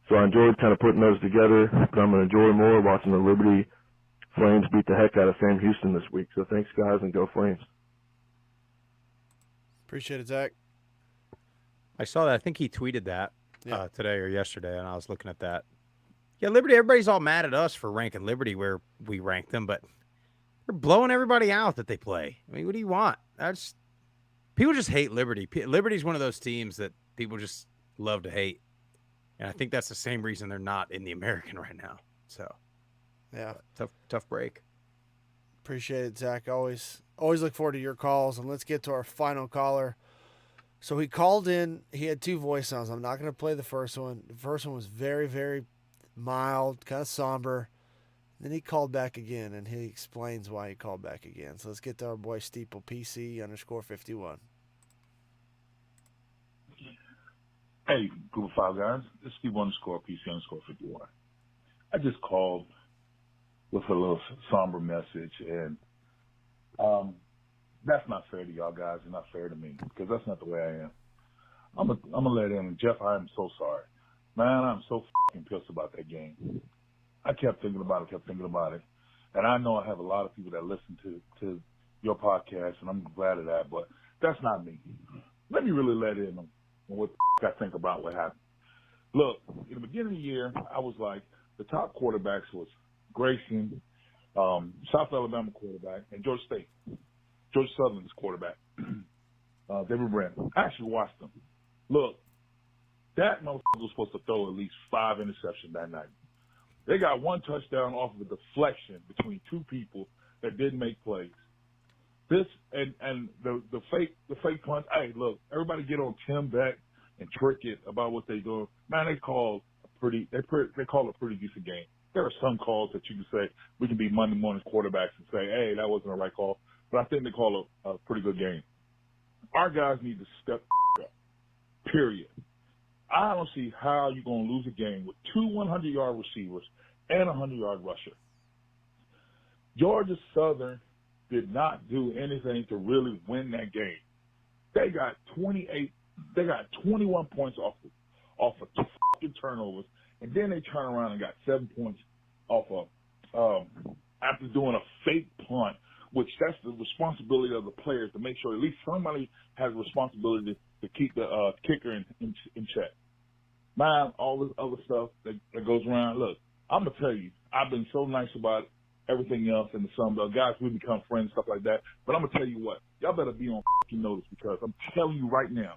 So I enjoyed kind of putting those together, but I'm going to enjoy more watching the Liberty Flames beat the heck out of Sam Houston this week. So thanks, guys, and go Flames. Appreciate it, Zach. I saw that. I think he tweeted that today or yesterday, and I was looking at that. Yeah, Liberty, everybody's all mad at us for ranking Liberty where we rank them, but they're blowing everybody out that they play. I mean, what do you want? People just hate Liberty. Liberty's one of those teams that people just love to hate. And I think that's the same reason they're not in the American right now. So, yeah, tough break. Appreciate it, Zach. Always look forward to your calls. And let's get to our final caller. So he called in. He had 2 voicemails. I'm not going to play the first one. The first one was very, very mild, kind of somber. Then he called back again, and he explains why he called back again. So let's get to our boy Steeple PC_51. Hey, Group of 5 guys. It's Steve_PC_51. I just called with a little somber message, and that's not fair to y'all guys and not fair to me because that's not the way I am. I'm gonna let in. Jeff, I am so sorry. Man, I'm so fucking pissed about that game. I kept thinking about it. And I know I have a lot of people that listen to your podcast, and I'm glad of that, but that's not me. Let me really let in on what I think about what happened. Look, in the beginning of the year, I was like, the top quarterbacks was Grayson, South Alabama quarterback, and Georgia State. Georgia Southern's quarterback, David Brandon. I actually watched them. Look, that motherfucker was supposed to throw at least 5 interceptions that night. They got 1 touchdown off of a deflection between 2 people that didn't make plays. This and the fake punt. Hey, look, everybody get on Tim Beck and trick it about what they do. Man, they call a pretty decent game. There are some calls that you can say we can be Monday morning quarterbacks and say, hey, that wasn't the right call. But I think they call a pretty good game. Our guys need to step up. Period. I don't see how you're going to lose a game with 2 100-yard receivers and a 100-yard rusher. Georgia Southern did not do anything to really win that game. They got 21 points off off of 2 fucking turnovers, and then they turn around and got 7 points off of after doing a fake punt, which that's the responsibility of the players to make sure at least somebody has a responsibility to keep the kicker in check. Man, all this other stuff that goes around. Look, I'm going to tell you, I've been so nice about everything else in the Sun Belt. Guys, we become friends, stuff like that. But I'm going to tell you what, y'all better be on fucking notice, because I'm telling you right now,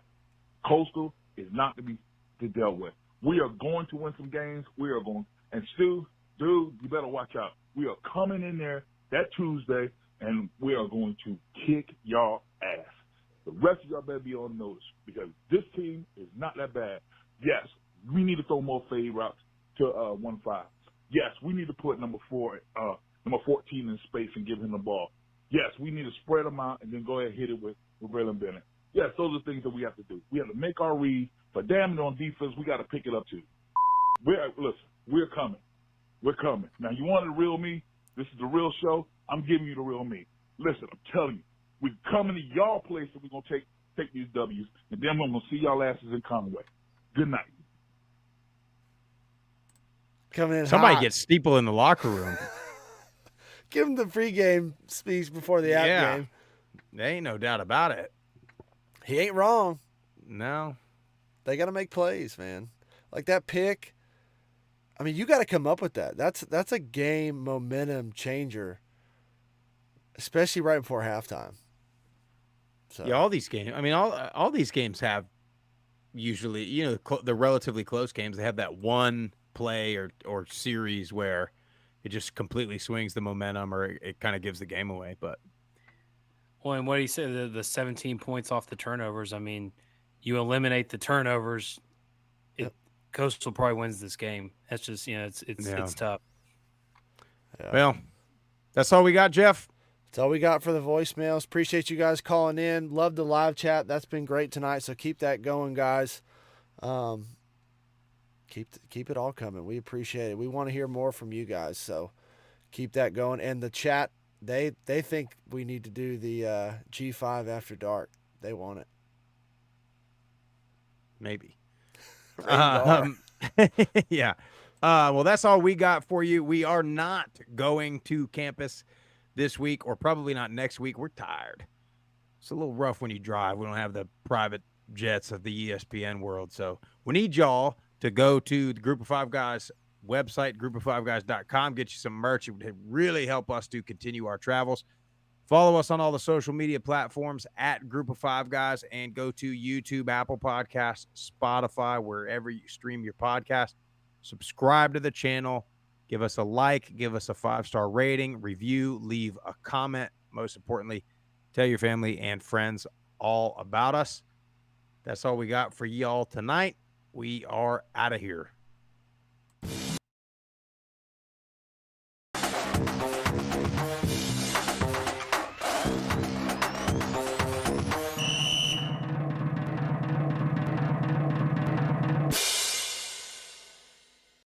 Coastal is not to be dealt with. We are going to win some games. We are going. And Stu, dude, you better watch out. We are coming in there that Tuesday, and we are going to kick y'all ass. The rest of y'all better be on notice, because this team is not that bad. Yes, we need to throw more fade routes to 1-5. Yes, we need to put number 14 in space and give him the ball. Yes, we need to spread them out and then go ahead and hit it with Braylon Bennett. Yes, those are things that we have to do. We have to make our read, but damn it, on defense, we got to pick it up too. We're coming. We're coming. Now, you wanted the real me? This is the real show. I'm giving you the real me. Listen, I'm telling you, we're coming to y'all place and we're going to take these W's, and then we're going to see y'all asses in Conway. Good night. Coming in Somebody hot. gets Steeple in the locker room. Give him the pregame speech before the app game. There ain't no doubt about it. He ain't wrong. No. They got to make plays, man. Like that pick. I mean, you got to come up with that. That's a game momentum changer, especially right before halftime. So. Yeah, all these games. I mean, all these games have usually, the relatively close games. They have that one play or series where it just completely swings the momentum, or it kind of gives the game away. But and what he said, the 17 points off the turnovers. I mean, you eliminate the turnovers, Coastal probably wins this game. That's just it's tough. Yeah. Well, that's all we got, Jeff. That's all we got for the voicemails. Appreciate you guys calling in. Love the live chat. That's been great tonight. So keep that going, guys. Keep it all coming. We appreciate it. We want to hear more from you guys. So keep that going. And the chat, they think we need to do the G5 after dark. They want it. Maybe. Yeah. Well, that's all we got for you. We are not going to campus this week, or probably not next week. We're tired. It's a little rough when you drive. We don't have the private jets of the ESPN world. So we need y'all to go to the Group of Five Guys website, groupof5guys.com, get you some merch. It would really help us to continue our travels. Follow us on all the social media platforms at Group of Five Guys, and go to YouTube, Apple Podcasts, Spotify, wherever you stream your podcast. Subscribe to the channel. Give us a like. Give us a 5-star rating, review, leave a comment. Most importantly, tell your family and friends all about us. That's all we got for y'all tonight. We are out of here.